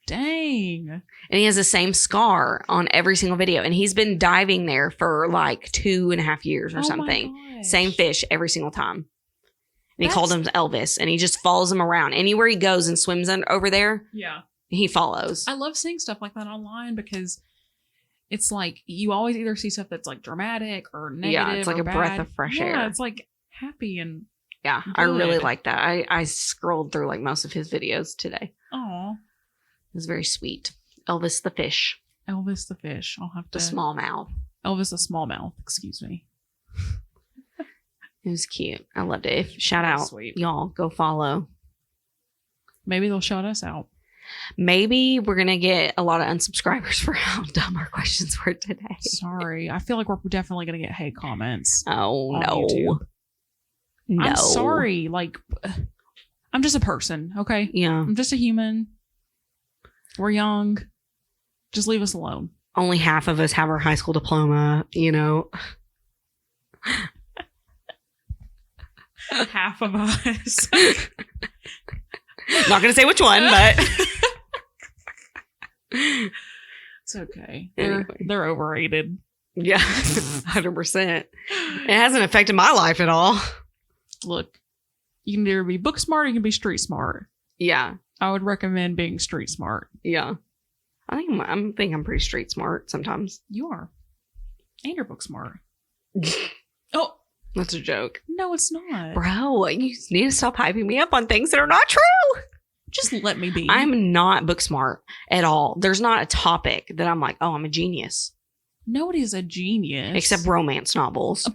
Dang. And he has the same scar on every single video. And he's been diving there for like 2.5 years or something. Same fish every single time. And he called him Elvis. And he just follows him around. Anywhere he goes and swims over there, he follows. I love seeing stuff like that online because it's like you always either see stuff that's like dramatic or negative. Yeah, it's like or a bad. breath of fresh air. Yeah, it's like happy and yeah, good. I really like that. I scrolled through like most of his videos today. Oh, it was very sweet. Elvis the fish. Elvis the fish. I'll have to. The smallmouth. Elvis the smallmouth. Excuse me. It was cute. I loved it. Shout out, sweet. Y'all. Go follow. Maybe they'll shout us out. Maybe we're gonna get a lot of unsubscribers for how dumb our questions were today. Sorry, I feel like we're definitely gonna get hate comments. Oh on no. YouTube. No. I'm sorry. Like, I'm just a person. Okay. Yeah. I'm just a human. We're young. Just leave us alone. Only half of us have our high school diploma, you know. Half of us. Not going to say which one, but. It's okay. Anyway. They're overrated. Yeah, 100%. It hasn't affected my life at all. Look, you can either be book smart or you can be street smart. Yeah. I would recommend being street smart. Yeah. I think I'm pretty street smart sometimes. You are. And you're book smart. Oh. That's a joke. No, it's not. Bro, you need to stop hyping me up on things that are not true. Just let me be. I'm not book smart at all. There's not a topic that I'm like, oh, I'm a genius. Nobody's a genius. Except romance novels.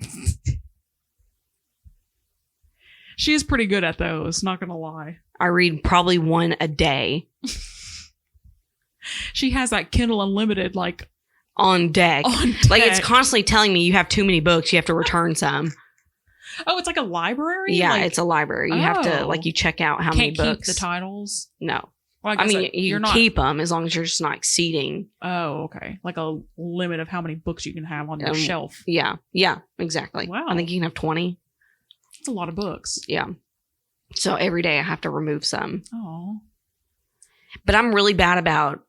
She is pretty good at those, not gonna lie. I read probably one a day. She has that Kindle Unlimited, like, on deck. Like, it's constantly telling me you have too many books, you have to return some. Oh, it's like a library? Yeah, like, it's a library. You have to, like, you check out how many books. Can't keep the titles? No. Well, I mean, you can keep them as long as you're just not exceeding. Oh, okay. Like a limit of how many books you can have on your shelf. Yeah. Yeah, exactly. Wow. I think you can have 20. That's a lot of books. Yeah. So every day I have to remove some. Oh. But I'm really bad about,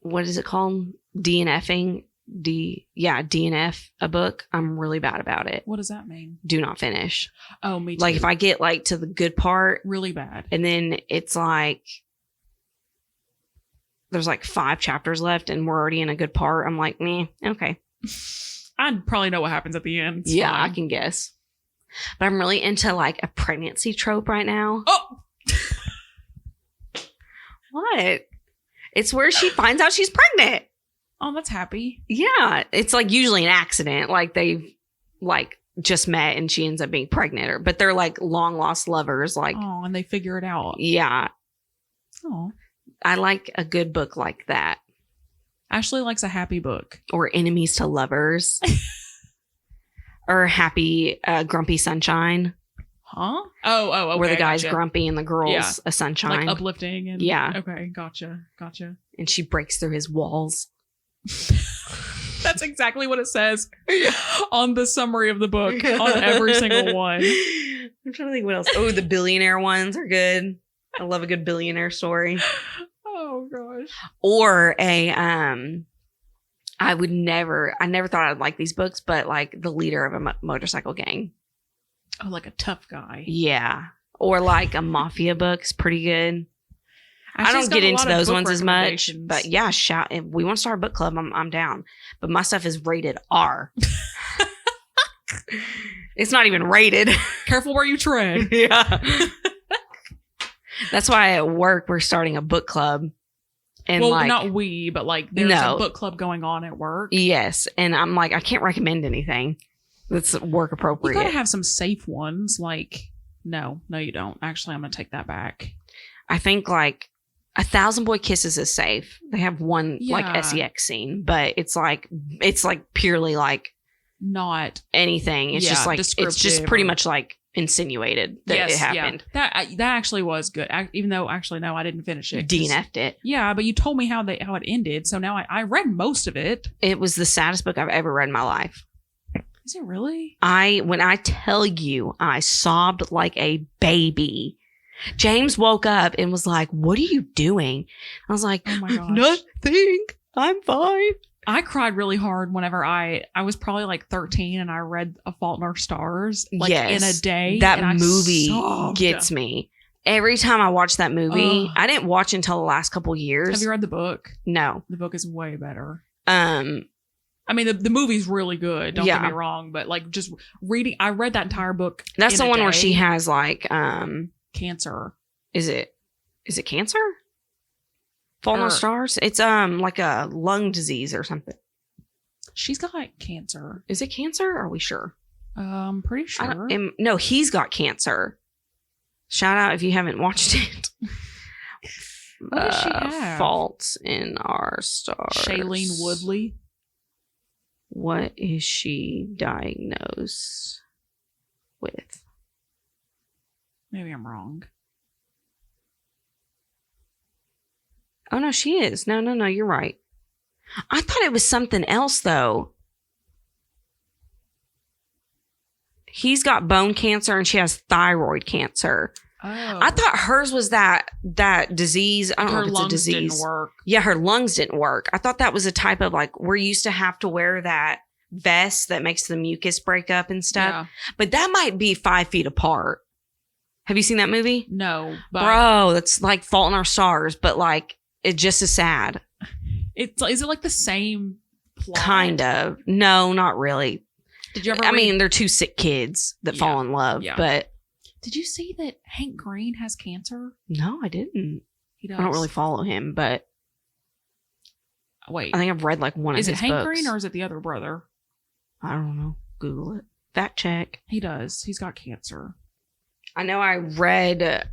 what is it called? DNFing. DNF a book. I'm really bad about it. What does that mean? Do not finish. Oh, me too. Like if I get like to the good part. Really bad. And then it's like, there's like 5 chapters left and we're already in a good part. I'm like, meh, okay. I probably know what happens at the end. It's yeah, fine. I can guess. But I'm really into like a pregnancy trope right now. Oh! What? It's where she finds out she's pregnant. Oh, that's happy. Yeah. It's like usually an accident. Like they've like just met and she ends up being pregnant. But they're like long lost lovers. Like, oh, and they figure it out. Yeah. Oh. I like a good book like that. Ashley likes a happy book. Or enemies to lovers. Or happy, grumpy sunshine. Huh? Oh, okay, where the guy's grumpy and the girl's a sunshine. Like uplifting. And yeah. Okay, gotcha. And she breaks through his walls. That's exactly what it says on the summary of the book, on every single one. I'm trying to think what else. Oh, the billionaire ones are good. I love a good billionaire story. Oh gosh. Or I never thought I'd like these books, but like the leader of a motorcycle gang. Oh, like a tough guy. Yeah. Or like a mafia book's pretty good. I don't get into those ones as much, but yeah, if we want to start a book club, I'm down. But my stuff is rated R. It's not even rated. Careful where you tread. Yeah. That's why at work we're starting a book club. And well, like, not we, but like there's a book club going on at work. Yes. And I'm like, I can't recommend anything that's work appropriate. You gotta have some safe ones. Like, no, you don't. Actually, I'm gonna take that back. I think like 1,000 Boy Kisses is safe. They have one like sex scene, but it's like purely like not anything. It's just like it's just pretty much like insinuated that it happened. Yeah. That actually was good. Even though actually no, I didn't finish it. DNF'd it. Yeah, but you told me how it ended, so now I read most of it. It was the saddest book I've ever read in my life. Is it really? When I tell you, I sobbed like a baby. James woke up and was like, what are you doing? I was like, oh my gosh. Nothing. I'm fine. I cried really hard whenever I was probably like 13 and I read A Fault in Our Stars like in a day. That and movie sobbed. gets me. Every time I watch that movie, I didn't watch until the last couple years. Have you read the book? No. The book is way better. I mean, the movie's really good. Don't get me wrong, but like just reading, I read that entire book. That's the one where she has like cancer. Is it cancer? Fault in Our Stars? It's like a lung disease or something. She's got cancer. Is it cancer? Are we sure? Pretty sure. No, he's got cancer. Shout out if you haven't watched it. What does she have? Fault in Our Stars. Shailene Woodley. What is she diagnosed with? Maybe I'm wrong. Oh, no, she is. No, you're right. I thought it was something else, though. He's got bone cancer and she has thyroid cancer. Oh. I thought hers was that disease. I don't know if it's a disease. Her lungs didn't work. Yeah, her lungs didn't work. I thought that was a type of like, we're used to have to wear that vest that makes the mucus break up and stuff. Yeah. But that might be 5 feet apart. Have you seen that movie? No. Bro, that's like Fault in Our Stars, but like, it's just as sad. Is it like the same plot? Kind of. No, not really. Did you ever I mean, they're two sick kids that fall in love, but... Did you see that Hank Green has cancer? No, I didn't. He does. I don't really follow him, but... Wait. I think I've read like one of his books. Is it Hank Green or is it the other brother? I don't know. Google it. Fact check. He does. He's got cancer. I know I read a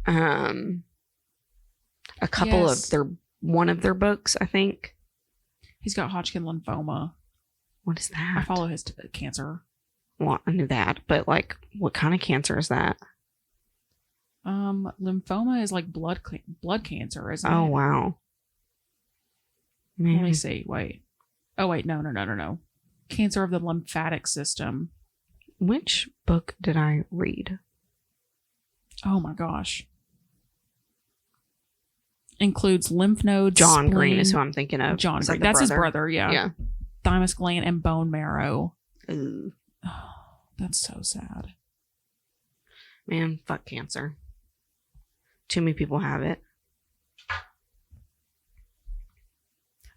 couple of one of their books, I think. He's got Hodgkin lymphoma. What is that? I follow his cancer. Well, I knew that, but like, what kind of cancer is that? Lymphoma is like blood cancer, isn't it? Oh, wow. Man. Let me see. Wait. Oh, wait. No. Cancer of the lymphatic system. Which book did I read? Oh my gosh. Includes lymph nodes. John spleen, Green is who I'm thinking of. John Green. That's his brother, yeah. Thymus gland and bone marrow. Ooh. Oh, that's so sad. Man, fuck cancer. Too many people have it. I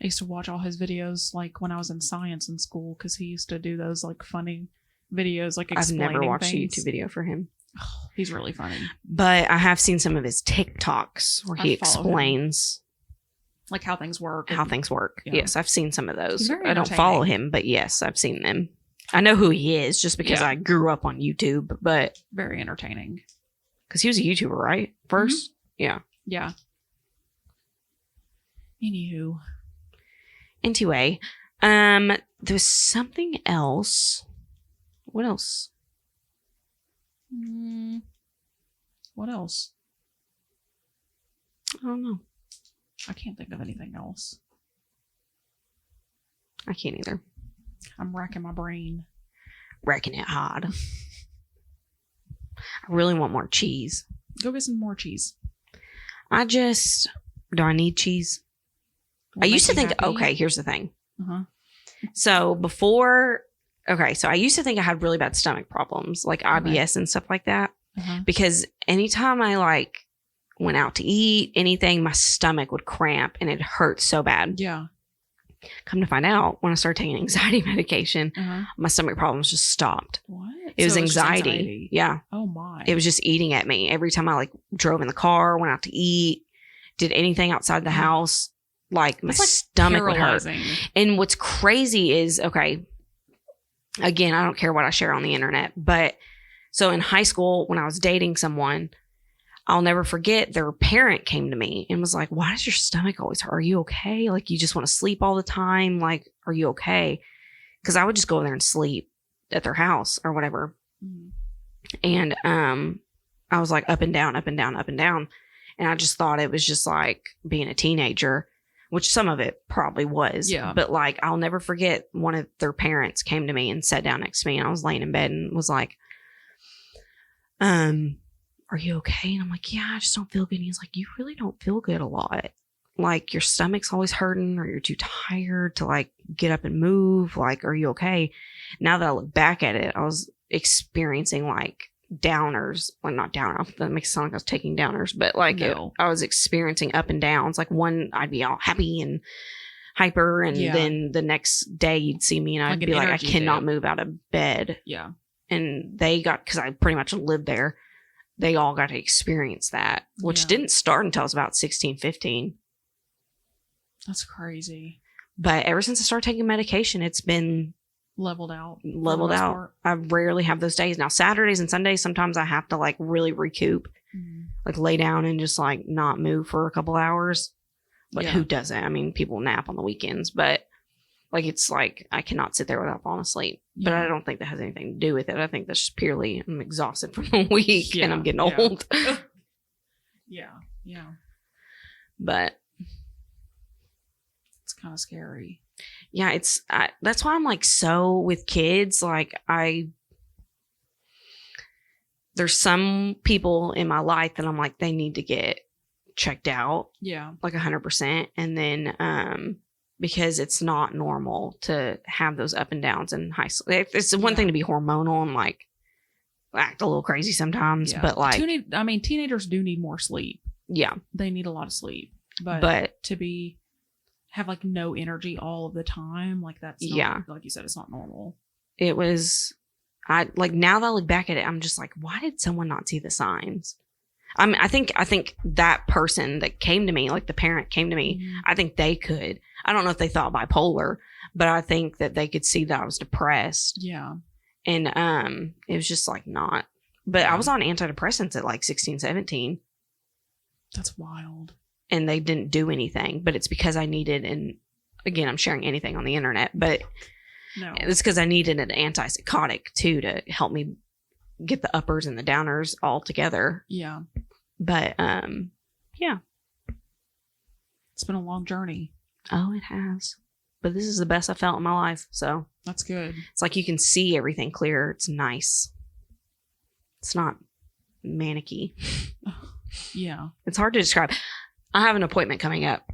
used to watch all his videos like when I was in science in school because he used to do those like funny videos like explaining I've never watched things. a YouTube video for him. Oh, he's really funny. But I have seen some of his TikToks where he explains like how things work. Yeah. Yes, I've seen some of those. I don't follow him, but yes, I've seen them. I know who he is just because I grew up on YouTube, but very entertaining. Because he was a YouTuber, right? First? Mm-hmm. Yeah. Anywho. Anyway, there's something else. What else? What else? I don't know. I can't think of anything else. I can't either. I'm racking my brain. Racking it hard. I really want more cheese. Go get some more cheese. Do I need cheese? I used to think, okay, here's the thing. So I used to think I had really bad stomach problems, like IBS and stuff like that. Because anytime I like went out to eat anything, my stomach would cramp and it hurt so bad. Yeah. Come to find out, when I started taking anxiety medication, my stomach problems just stopped. What? It was anxiety. Yeah. Oh my. It was just eating at me. Every time I like drove in the car, went out to eat, did anything outside the house, like my stomach would hurt. And what's crazy is, okay, again, I don't care what I share on the internet, but so in high school, when I was dating someone, I'll never forget, their parent came to me and was like, why does your stomach always hurt? Are you okay? Like, you just want to sleep all the time? Like, are you okay? Because I would just go there and sleep at their house or whatever. And I was like up and down, up and down, up and down. And I just thought it was just like being a teenager, which some of it probably was. Yeah. But like, I'll never forget, one of their parents came to me and sat down next to me, and I was laying in bed and was like, are you okay? And I'm like, yeah, I just don't feel good. And he's like, you really don't feel good a lot. Like your stomach's always hurting, or you're too tired to like get up and move. Like, are you okay? Now that I look back at it, I was experiencing like downers. Well, not down. That makes it sound like I was taking downers, but like I was experiencing up and downs. Like one, I'd be all happy and hyper, and then the next day you'd see me and I'd be like, I cannot move out of bed. Yeah. And they got, because I pretty much lived there, they all got to experience that, which didn't start until I was about 16, 15. That's crazy. But ever since I started taking medication, it's been leveled out. I rarely have those days. Now, Saturdays and Sundays, sometimes I have to like really recoup, like lay down and just like not move for a couple hours. But who doesn't? I mean, people nap on the weekends, but like it's like I cannot sit there without falling asleep. But I don't think that has anything to do with it. I think that's just purely I'm exhausted from the week and I'm getting old. Yeah. But it's kind of scary. Yeah, that's why I'm like so with kids. Like there's some people in my life that I'm like, they need to get checked out. Yeah. Like 100%. And then, because it's not normal to have those up and downs in high school. It's one thing to be hormonal and like act a little crazy sometimes, but like, teenagers do need more sleep. Yeah. They need a lot of sleep, but to have like no energy all of the time, like that's not, like you said, it's not normal. It was, now that I look back at it, I'm just like, why did someone not see the signs? I mean, I think that person that came to me, like the parent came to me, I think they could. I don't know if they thought bipolar, but I think that they could see that I was depressed. Yeah. And it was just like not. But I was on antidepressants at like 16, 17. That's wild. And they didn't do anything. But it's because I needed, and again, I'm sharing anything on the internet, but it's because I needed an antipsychotic too to help me get the uppers and the downers all together. Yeah. But yeah. It's been a long journey. Oh, it has. But this is the best I felt in my life. So that's good. It's like you can see everything clear. It's nice. It's not manicky. Yeah. It's hard to describe. I have an appointment coming up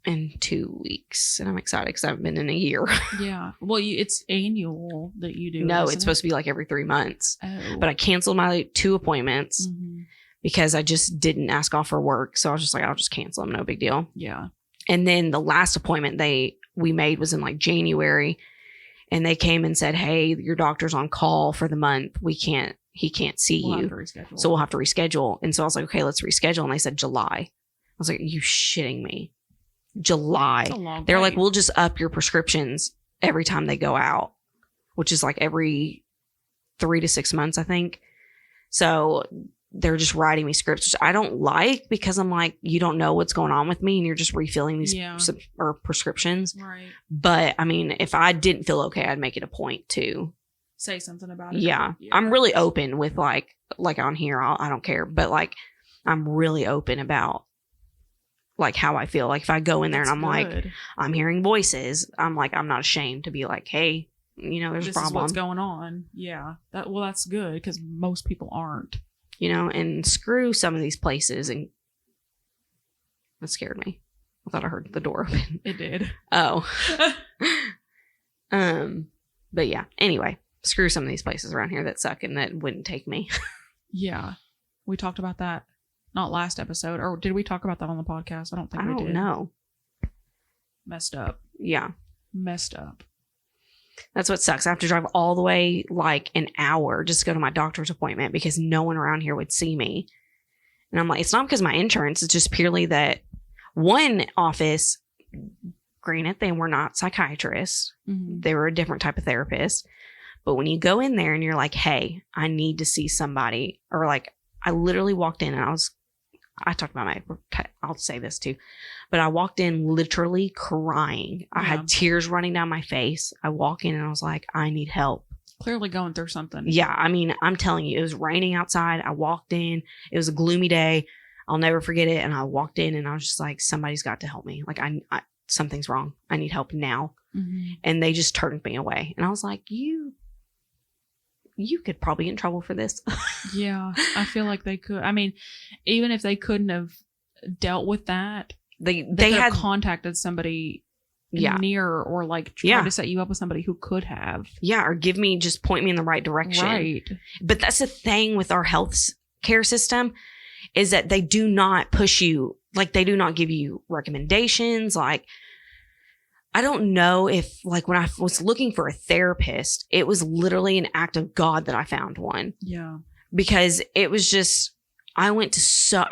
in 2 weeks, and I'm excited because I haven't been in a year. Yeah. Well, it's annual that you do. No, it's supposed to be like every 3 months. Oh. But I canceled my 2 appointments because I just didn't ask off for work. So I was just like, I'll just cancel them. No big deal. Yeah. And then the last appointment we made was in like January, and they came and said, hey, your doctor's on call for the month. He can't see you. So we'll have to reschedule. And so I was like, okay, let's reschedule. And they said July. I was like, are you shitting me? July. They're like, we'll just up your prescriptions every time they go out, which is like every 3 to 6 months, I think. So they're just writing me scripts, which I don't like because I'm like, you don't know what's going on with me and you're just refilling these prescriptions. Right. But I mean, if I didn't feel okay, I'd make it a point to say something about it. Yeah. I'm really open with like on here, I don't care. But like, I'm really open about like how I feel. Like if I go in there and I'm like, I'm hearing voices, I'm like, I'm not ashamed to be like, hey, there's a problem. This is what's going on. Yeah. That's good because most people aren't. And screw some of these places. And that scared me. I thought I heard the door open. It did. Oh. But yeah, anyway, screw some of these places around here that suck and that wouldn't take me. Yeah. We talked about that. Not last episode. Or did we talk about that on the podcast? I don't think we did. I don't know. Messed up. Yeah. Messed up. That's what sucks. I have to drive all the way like an hour just to go to my doctor's appointment because no one around here would see me. And I'm like, it's not because of my insurance. It's just purely that one office, granted, they were not psychiatrists. Mm-hmm. They were a different type of therapist. But when you go in there and you're like, hey, I need to see somebody, or like I literally walked in and I talked about I'll say this too, but I walked in literally crying. Yeah. I had tears running down my face. I walk in and I was like, I need help. Clearly going through something. Yeah. I mean, I'm telling you, it was raining outside. I walked in. It was a gloomy day. I'll never forget it. And I walked in and I was just like, somebody's got to help me. Like something's wrong. I need help now. Mm-hmm. And they just turned me away. And I was like, you you could probably get in trouble for this. Yeah, I feel like they could. I mean, even if they couldn't have dealt with that, they had contacted somebody near, or like tried to set you up with somebody who could have. Yeah, or just point me in the right direction. Right. But that's the thing with our health care system, is that they do not push you. Like, they do not give you recommendations. Like, I don't know if, like, when I was looking for a therapist, it was literally an act of God that I found one. Yeah. Because it was just, I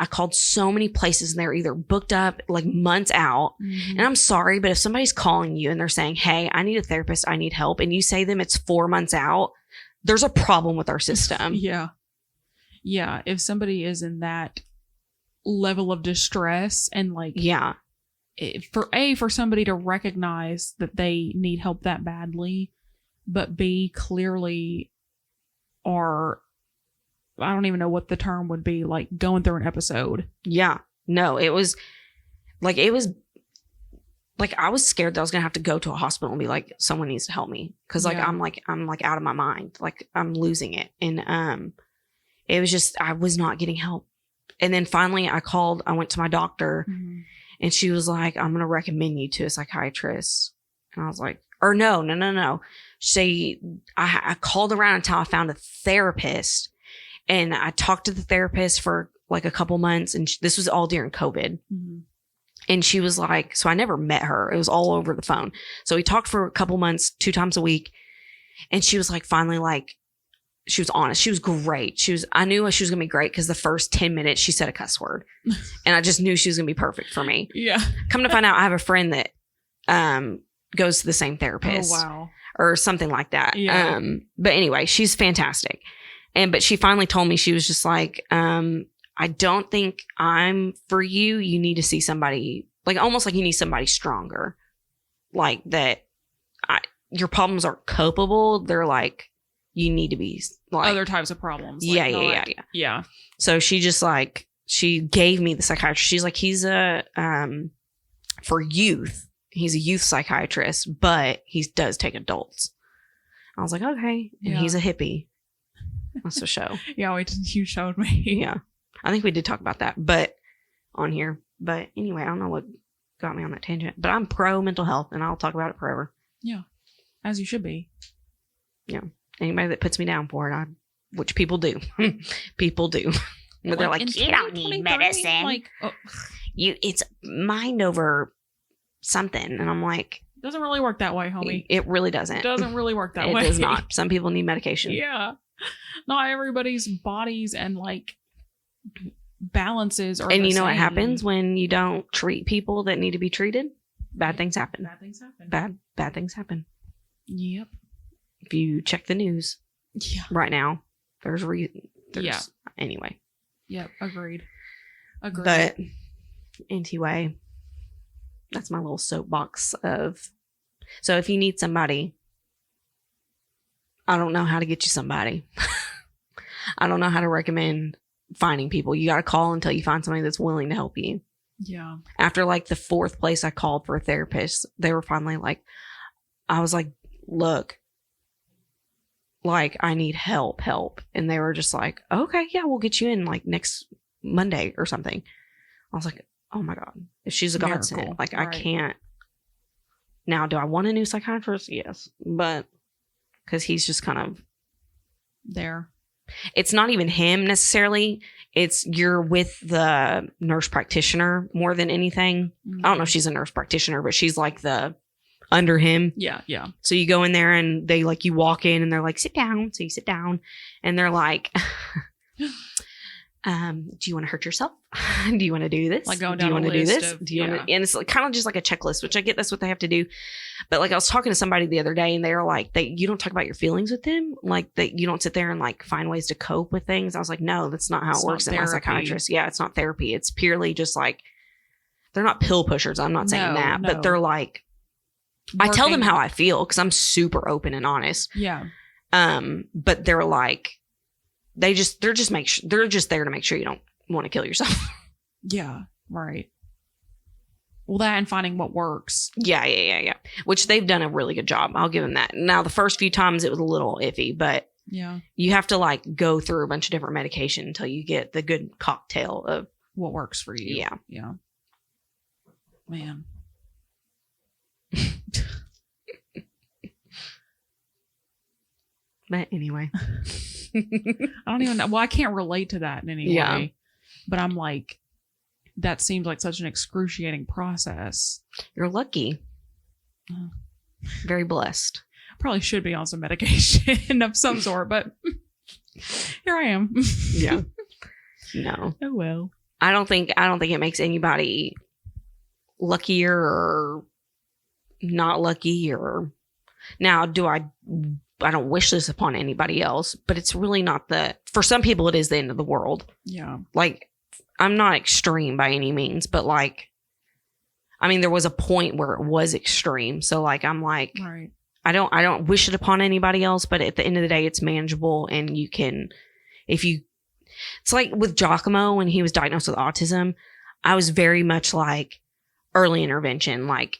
called so many places, and they're either booked up like months out. Mm-hmm. And I'm sorry, but if somebody's calling you and they're saying, hey, I need a therapist, I need help, and you say them it's 4 months out, there's a problem with our system. Yeah. Yeah. If somebody is in that level of distress, and like, yeah. For somebody to recognize that they need help that badly, but B, clearly are, I don't even know what the term would be, like going through an episode. Yeah. No, it was like I was scared that I was going to have to go to a hospital and be like, someone needs to help me. Cause like, I'm out of my mind. Like, I'm losing it. And, it was just, I was not getting help. And then finally I went to my doctor. Mm-hmm. And she was like, I'm going to recommend you to a psychiatrist. And I was like, or no. I called around until I found a therapist, and I talked to the therapist for like a couple months. And this was all during COVID. Mm-hmm. And she was like, so I never met her. It was all over the phone. So we talked for a couple months, 2 times a week. And she was like, finally, like, she was honest. She was great. I knew she was going to be great because the first 10 minutes she said a cuss word, and I just knew she was going to be perfect for me. Yeah. Come to find out, I have a friend that, goes to the same therapist. Oh, wow. Or something like that. Yeah. But anyway, she's fantastic. But she finally told me, she was just like, I don't think I'm for you. You need to see somebody, like, almost like you need somebody stronger, like that. Your problems are copable. They're like, you need to be like other types of problems. Like yeah. So she just like, she gave me the psychiatrist. She's like, he's for youth. He's a youth psychiatrist, but he does take adults. I was like, okay. And he's a hippie. That's a show. Yeah, you showed me. Yeah. I think we did talk about that, but on here. But anyway, I don't know what got me on that tangent, but I'm pro mental health, and I'll talk about it forever. Yeah. As you should be. Yeah. Anybody that puts me down for it, which people do. People do. But they're like, you don't need medicine. Like, it's mind over something. And I'm like, it doesn't really work that way, homie. It really doesn't. It doesn't really work that way. It does not. Some people need medication. Yeah. Not everybody's bodies and like balances are. And you know what happens when you don't treat people that need to be treated? Bad things happen. Bad things happen. Bad things happen. Yep. If you check the news right now, there's anyway. Yep. Agreed. But anyway, that's my little soapbox of, so if you need somebody, I don't know how to get you somebody. I don't know how to recommend finding people. You got to call until you find somebody that's willing to help you. Yeah. After like the 4th place I called for a therapist, they were finally like, I was like, look, like, I need help. And they were just like, okay, yeah, we'll get you in like next Monday or something. I was like, oh my God, if she's a godsend, like, right. I can't. Now, do I want a new psychiatrist? Yes. But because he's just kind of there. It's not even him necessarily. It's you're with the nurse practitioner more than anything. Mm-hmm. I don't know if she's a nurse practitioner, but she's like the under him. Yeah. Yeah. So you go in there and they like, you walk in and they're like, sit down. So you sit down and they're like, do you want to hurt yourself? Do you want to do this? Like going down a list of, do you want to, and it's like, kind of just like a checklist, which I get that's what they have to do. But like I was talking to somebody the other day and they were like, you don't talk about your feelings with them. Like that you don't sit there and like find ways to cope with things. I was like, no, that's not how it works in my psychiatrist. Yeah. It's not therapy. It's purely just like, they're not pill pushers. I'm not saying that, but they're like, I tell them how I feel because I'm super open and honest. Yeah. But they're like, they're just there to make sure you don't want to kill yourself. Yeah. Right. Well, that and finding what works. Yeah. Which they've done a really good job. I'll give them that. Now, the first few times it was a little iffy, but Yeah. You have to like go through a bunch of different medication until you get the good cocktail of what works for you. Yeah. Yeah. Man. But anyway. I don't even know. Well, I can't relate to that in any way. But I'm like, that seems like such an excruciating process. You're lucky. Very blessed. Probably should be on some medication of some sort, but here I am. Yeah. No. Oh well. I don't think it makes anybody luckier or not lucky or now I don't wish this upon anybody else, but it's really not for some people it is the end of the world. Yeah. Like I'm not extreme by any means, but like I mean there was a point where it was extreme. So like I'm like right. I don't wish it upon anybody else, but at the end of the day it's manageable and you can it's like with Giacomo when he was diagnosed with autism, I was very much like early intervention, like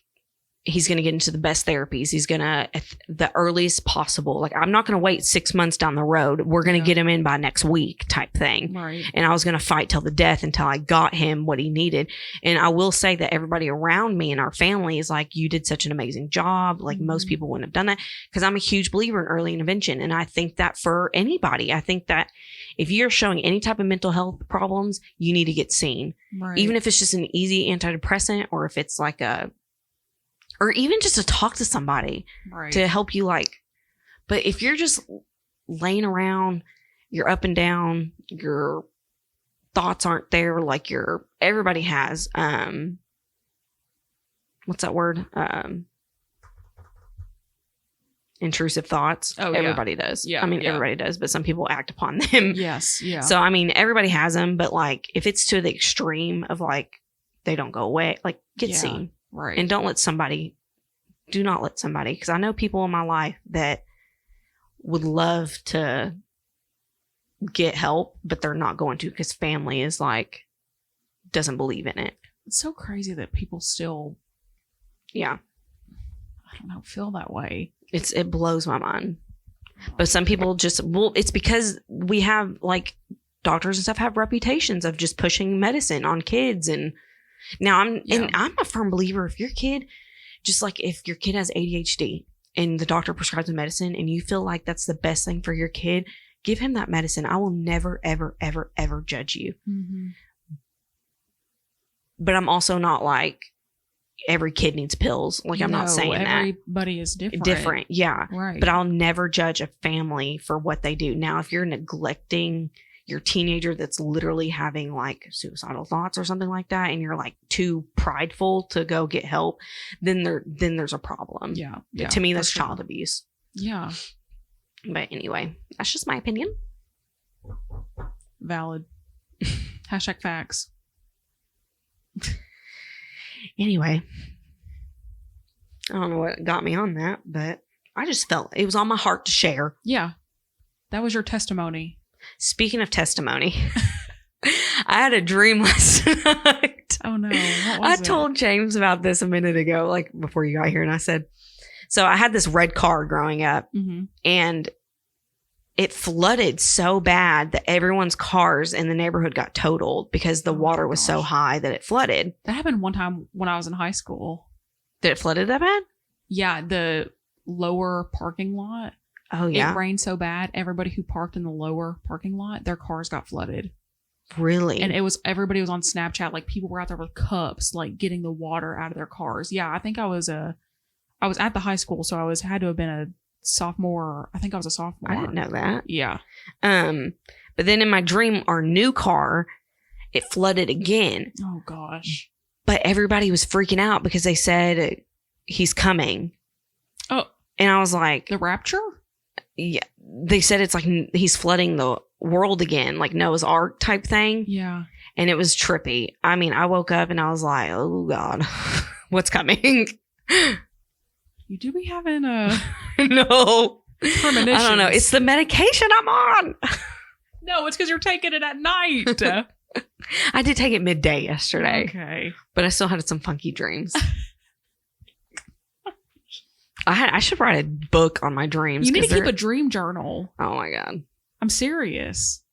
he's going to get into the best therapies. He's going to, at the earliest possible. Like, I'm not going to wait 6 months down the road. We're going to get him in by next week type thing. Right. And I was going to fight till the death until I got him what he needed. And I will say that everybody around me and our family is like, you did such an amazing job. Like most people wouldn't have done that because I'm a huge believer in early intervention. And I think that for anybody, I think that if you're showing any type of mental health problems, you need to get seen. Right. Even if it's just an easy antidepressant or if it's like or even just to talk to somebody to help you but if you're just laying around, you're up and down, your thoughts aren't there like everybody has, what's that word? Intrusive thoughts. Oh, everybody does. Yeah. I mean, everybody does, but some people act upon them. Yes. Yeah. So, I mean, everybody has them, but like if it's to the extreme of like, they don't go away, like get seen. Right. And do not let somebody, because I know people in my life that would love to get help, but they're not going to because family is like, doesn't believe in it. It's so crazy that people still, I don't know, feel that way. It blows my mind. But some people it's because we have like doctors and stuff have reputations of just pushing medicine on kids. And now I'm a firm believer if your kid, just like if your kid has ADHD and the doctor prescribes a medicine and you feel like that's the best thing for your kid, give him that medicine. I will never, ever, ever, ever judge you. Mm-hmm. But I'm also not like every kid needs pills. Like I'm not saying that. Everybody is different. Different, yeah. Right. But I'll never judge a family for what they do. Now, if you're neglecting your teenager that's literally having like suicidal thoughts or something like that, and you're like too prideful to go get help, then there's a problem. Yeah. But to me, that's child abuse. Yeah. But anyway, that's just my opinion. Valid. Hashtag facts. Anyway, I don't know what got me on that, but I just felt it was on my heart to share. Yeah. That was your testimony. Speaking of testimony, I had a dream last night. Oh no. What was I told James about this a minute ago, like before you got here, and I said, so I had this red car growing up, and it flooded so bad that everyone's cars in the neighborhood got totaled because the water was so high that it flooded. That happened one time when I was in high school. Did it flooded that bad? Yeah, the lower parking lot. Oh, yeah. It rained so bad, everybody who parked in the lower parking lot, their cars got flooded. Really? And everybody was on Snapchat, like people were out there with cups, like getting the water out of their cars. Yeah, I think I was at the high school, so had to have been a sophomore. I think I was a sophomore. I didn't know that. Yeah. But then in my dream, our new car, it flooded again. Oh gosh. But everybody was freaking out because they said he's coming. Oh. And I was like, the rapture? Yeah. They said it's like he's flooding the world again, like Noah's Ark type thing. Yeah. And it was trippy. I mean, I woke up and I was like, oh God, what's coming? You do be having a no premonitions. I don't know. It's the medication I'm on. No, it's because you're taking it at night. I did take it midday yesterday. Okay. But I still had some funky dreams. I should write a book on my dreams. You need to keep a dream journal. Oh my God. I'm serious.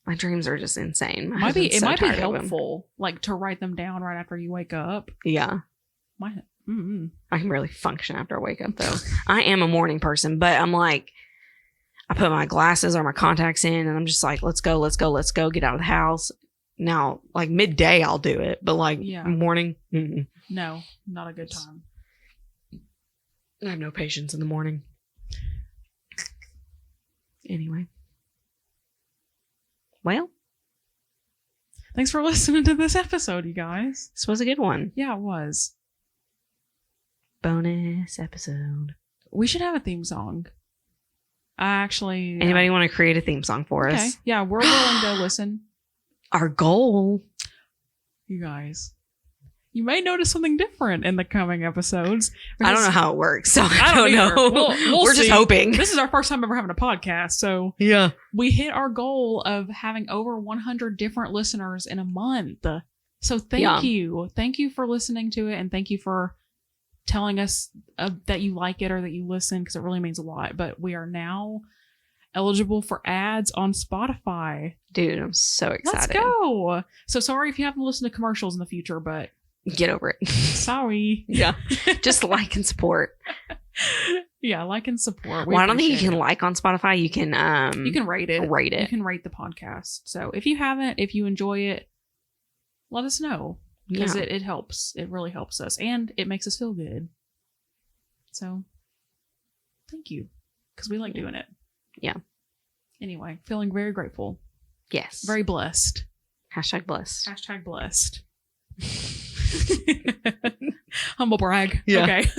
My dreams are just insane. It might be helpful, like to write them down right after you wake up. Yeah. I can barely function after I wake up though. I am a morning person, but I'm like, I put my glasses or my contacts in and I'm just like, let's go, get out of the house. Now, like midday, I'll do it, but like morning, no, not a good time. I have no patience in the morning. Anyway. Well. Thanks for listening to this episode, you guys. This was a good one. Yeah, it was. Bonus episode. We should have a theme song. Anybody want to create a theme song for us? Yeah, we're willing to listen. Our goal. You guys. You may notice something different in the coming episodes. I don't know how it works, so I don't know. We're just hoping. This is our first time ever having a podcast, so yeah, we hit our goal of having over 100 different listeners in a month. So thank you for listening to it, and thank you for telling us that you like it or that you listen, because it really means a lot. But we are now eligible for ads on Spotify. Dude, I'm so excited. Let's go. So sorry if you haven't listened to commercials in the future, but get over it. Sorry. Yeah. Just like and support. Yeah, like and support. Well, I don't think you can like on Spotify. You can rate it. Rate it. You can rate the podcast. So if you haven't, if you enjoy it, let us know. Because it helps. It really helps us. And it makes us feel good. So thank you. Because we like doing it. Yeah. Anyway, feeling very grateful. Yes. Very blessed. Hashtag blessed. Hashtag blessed. Humble brag. Yeah. Okay.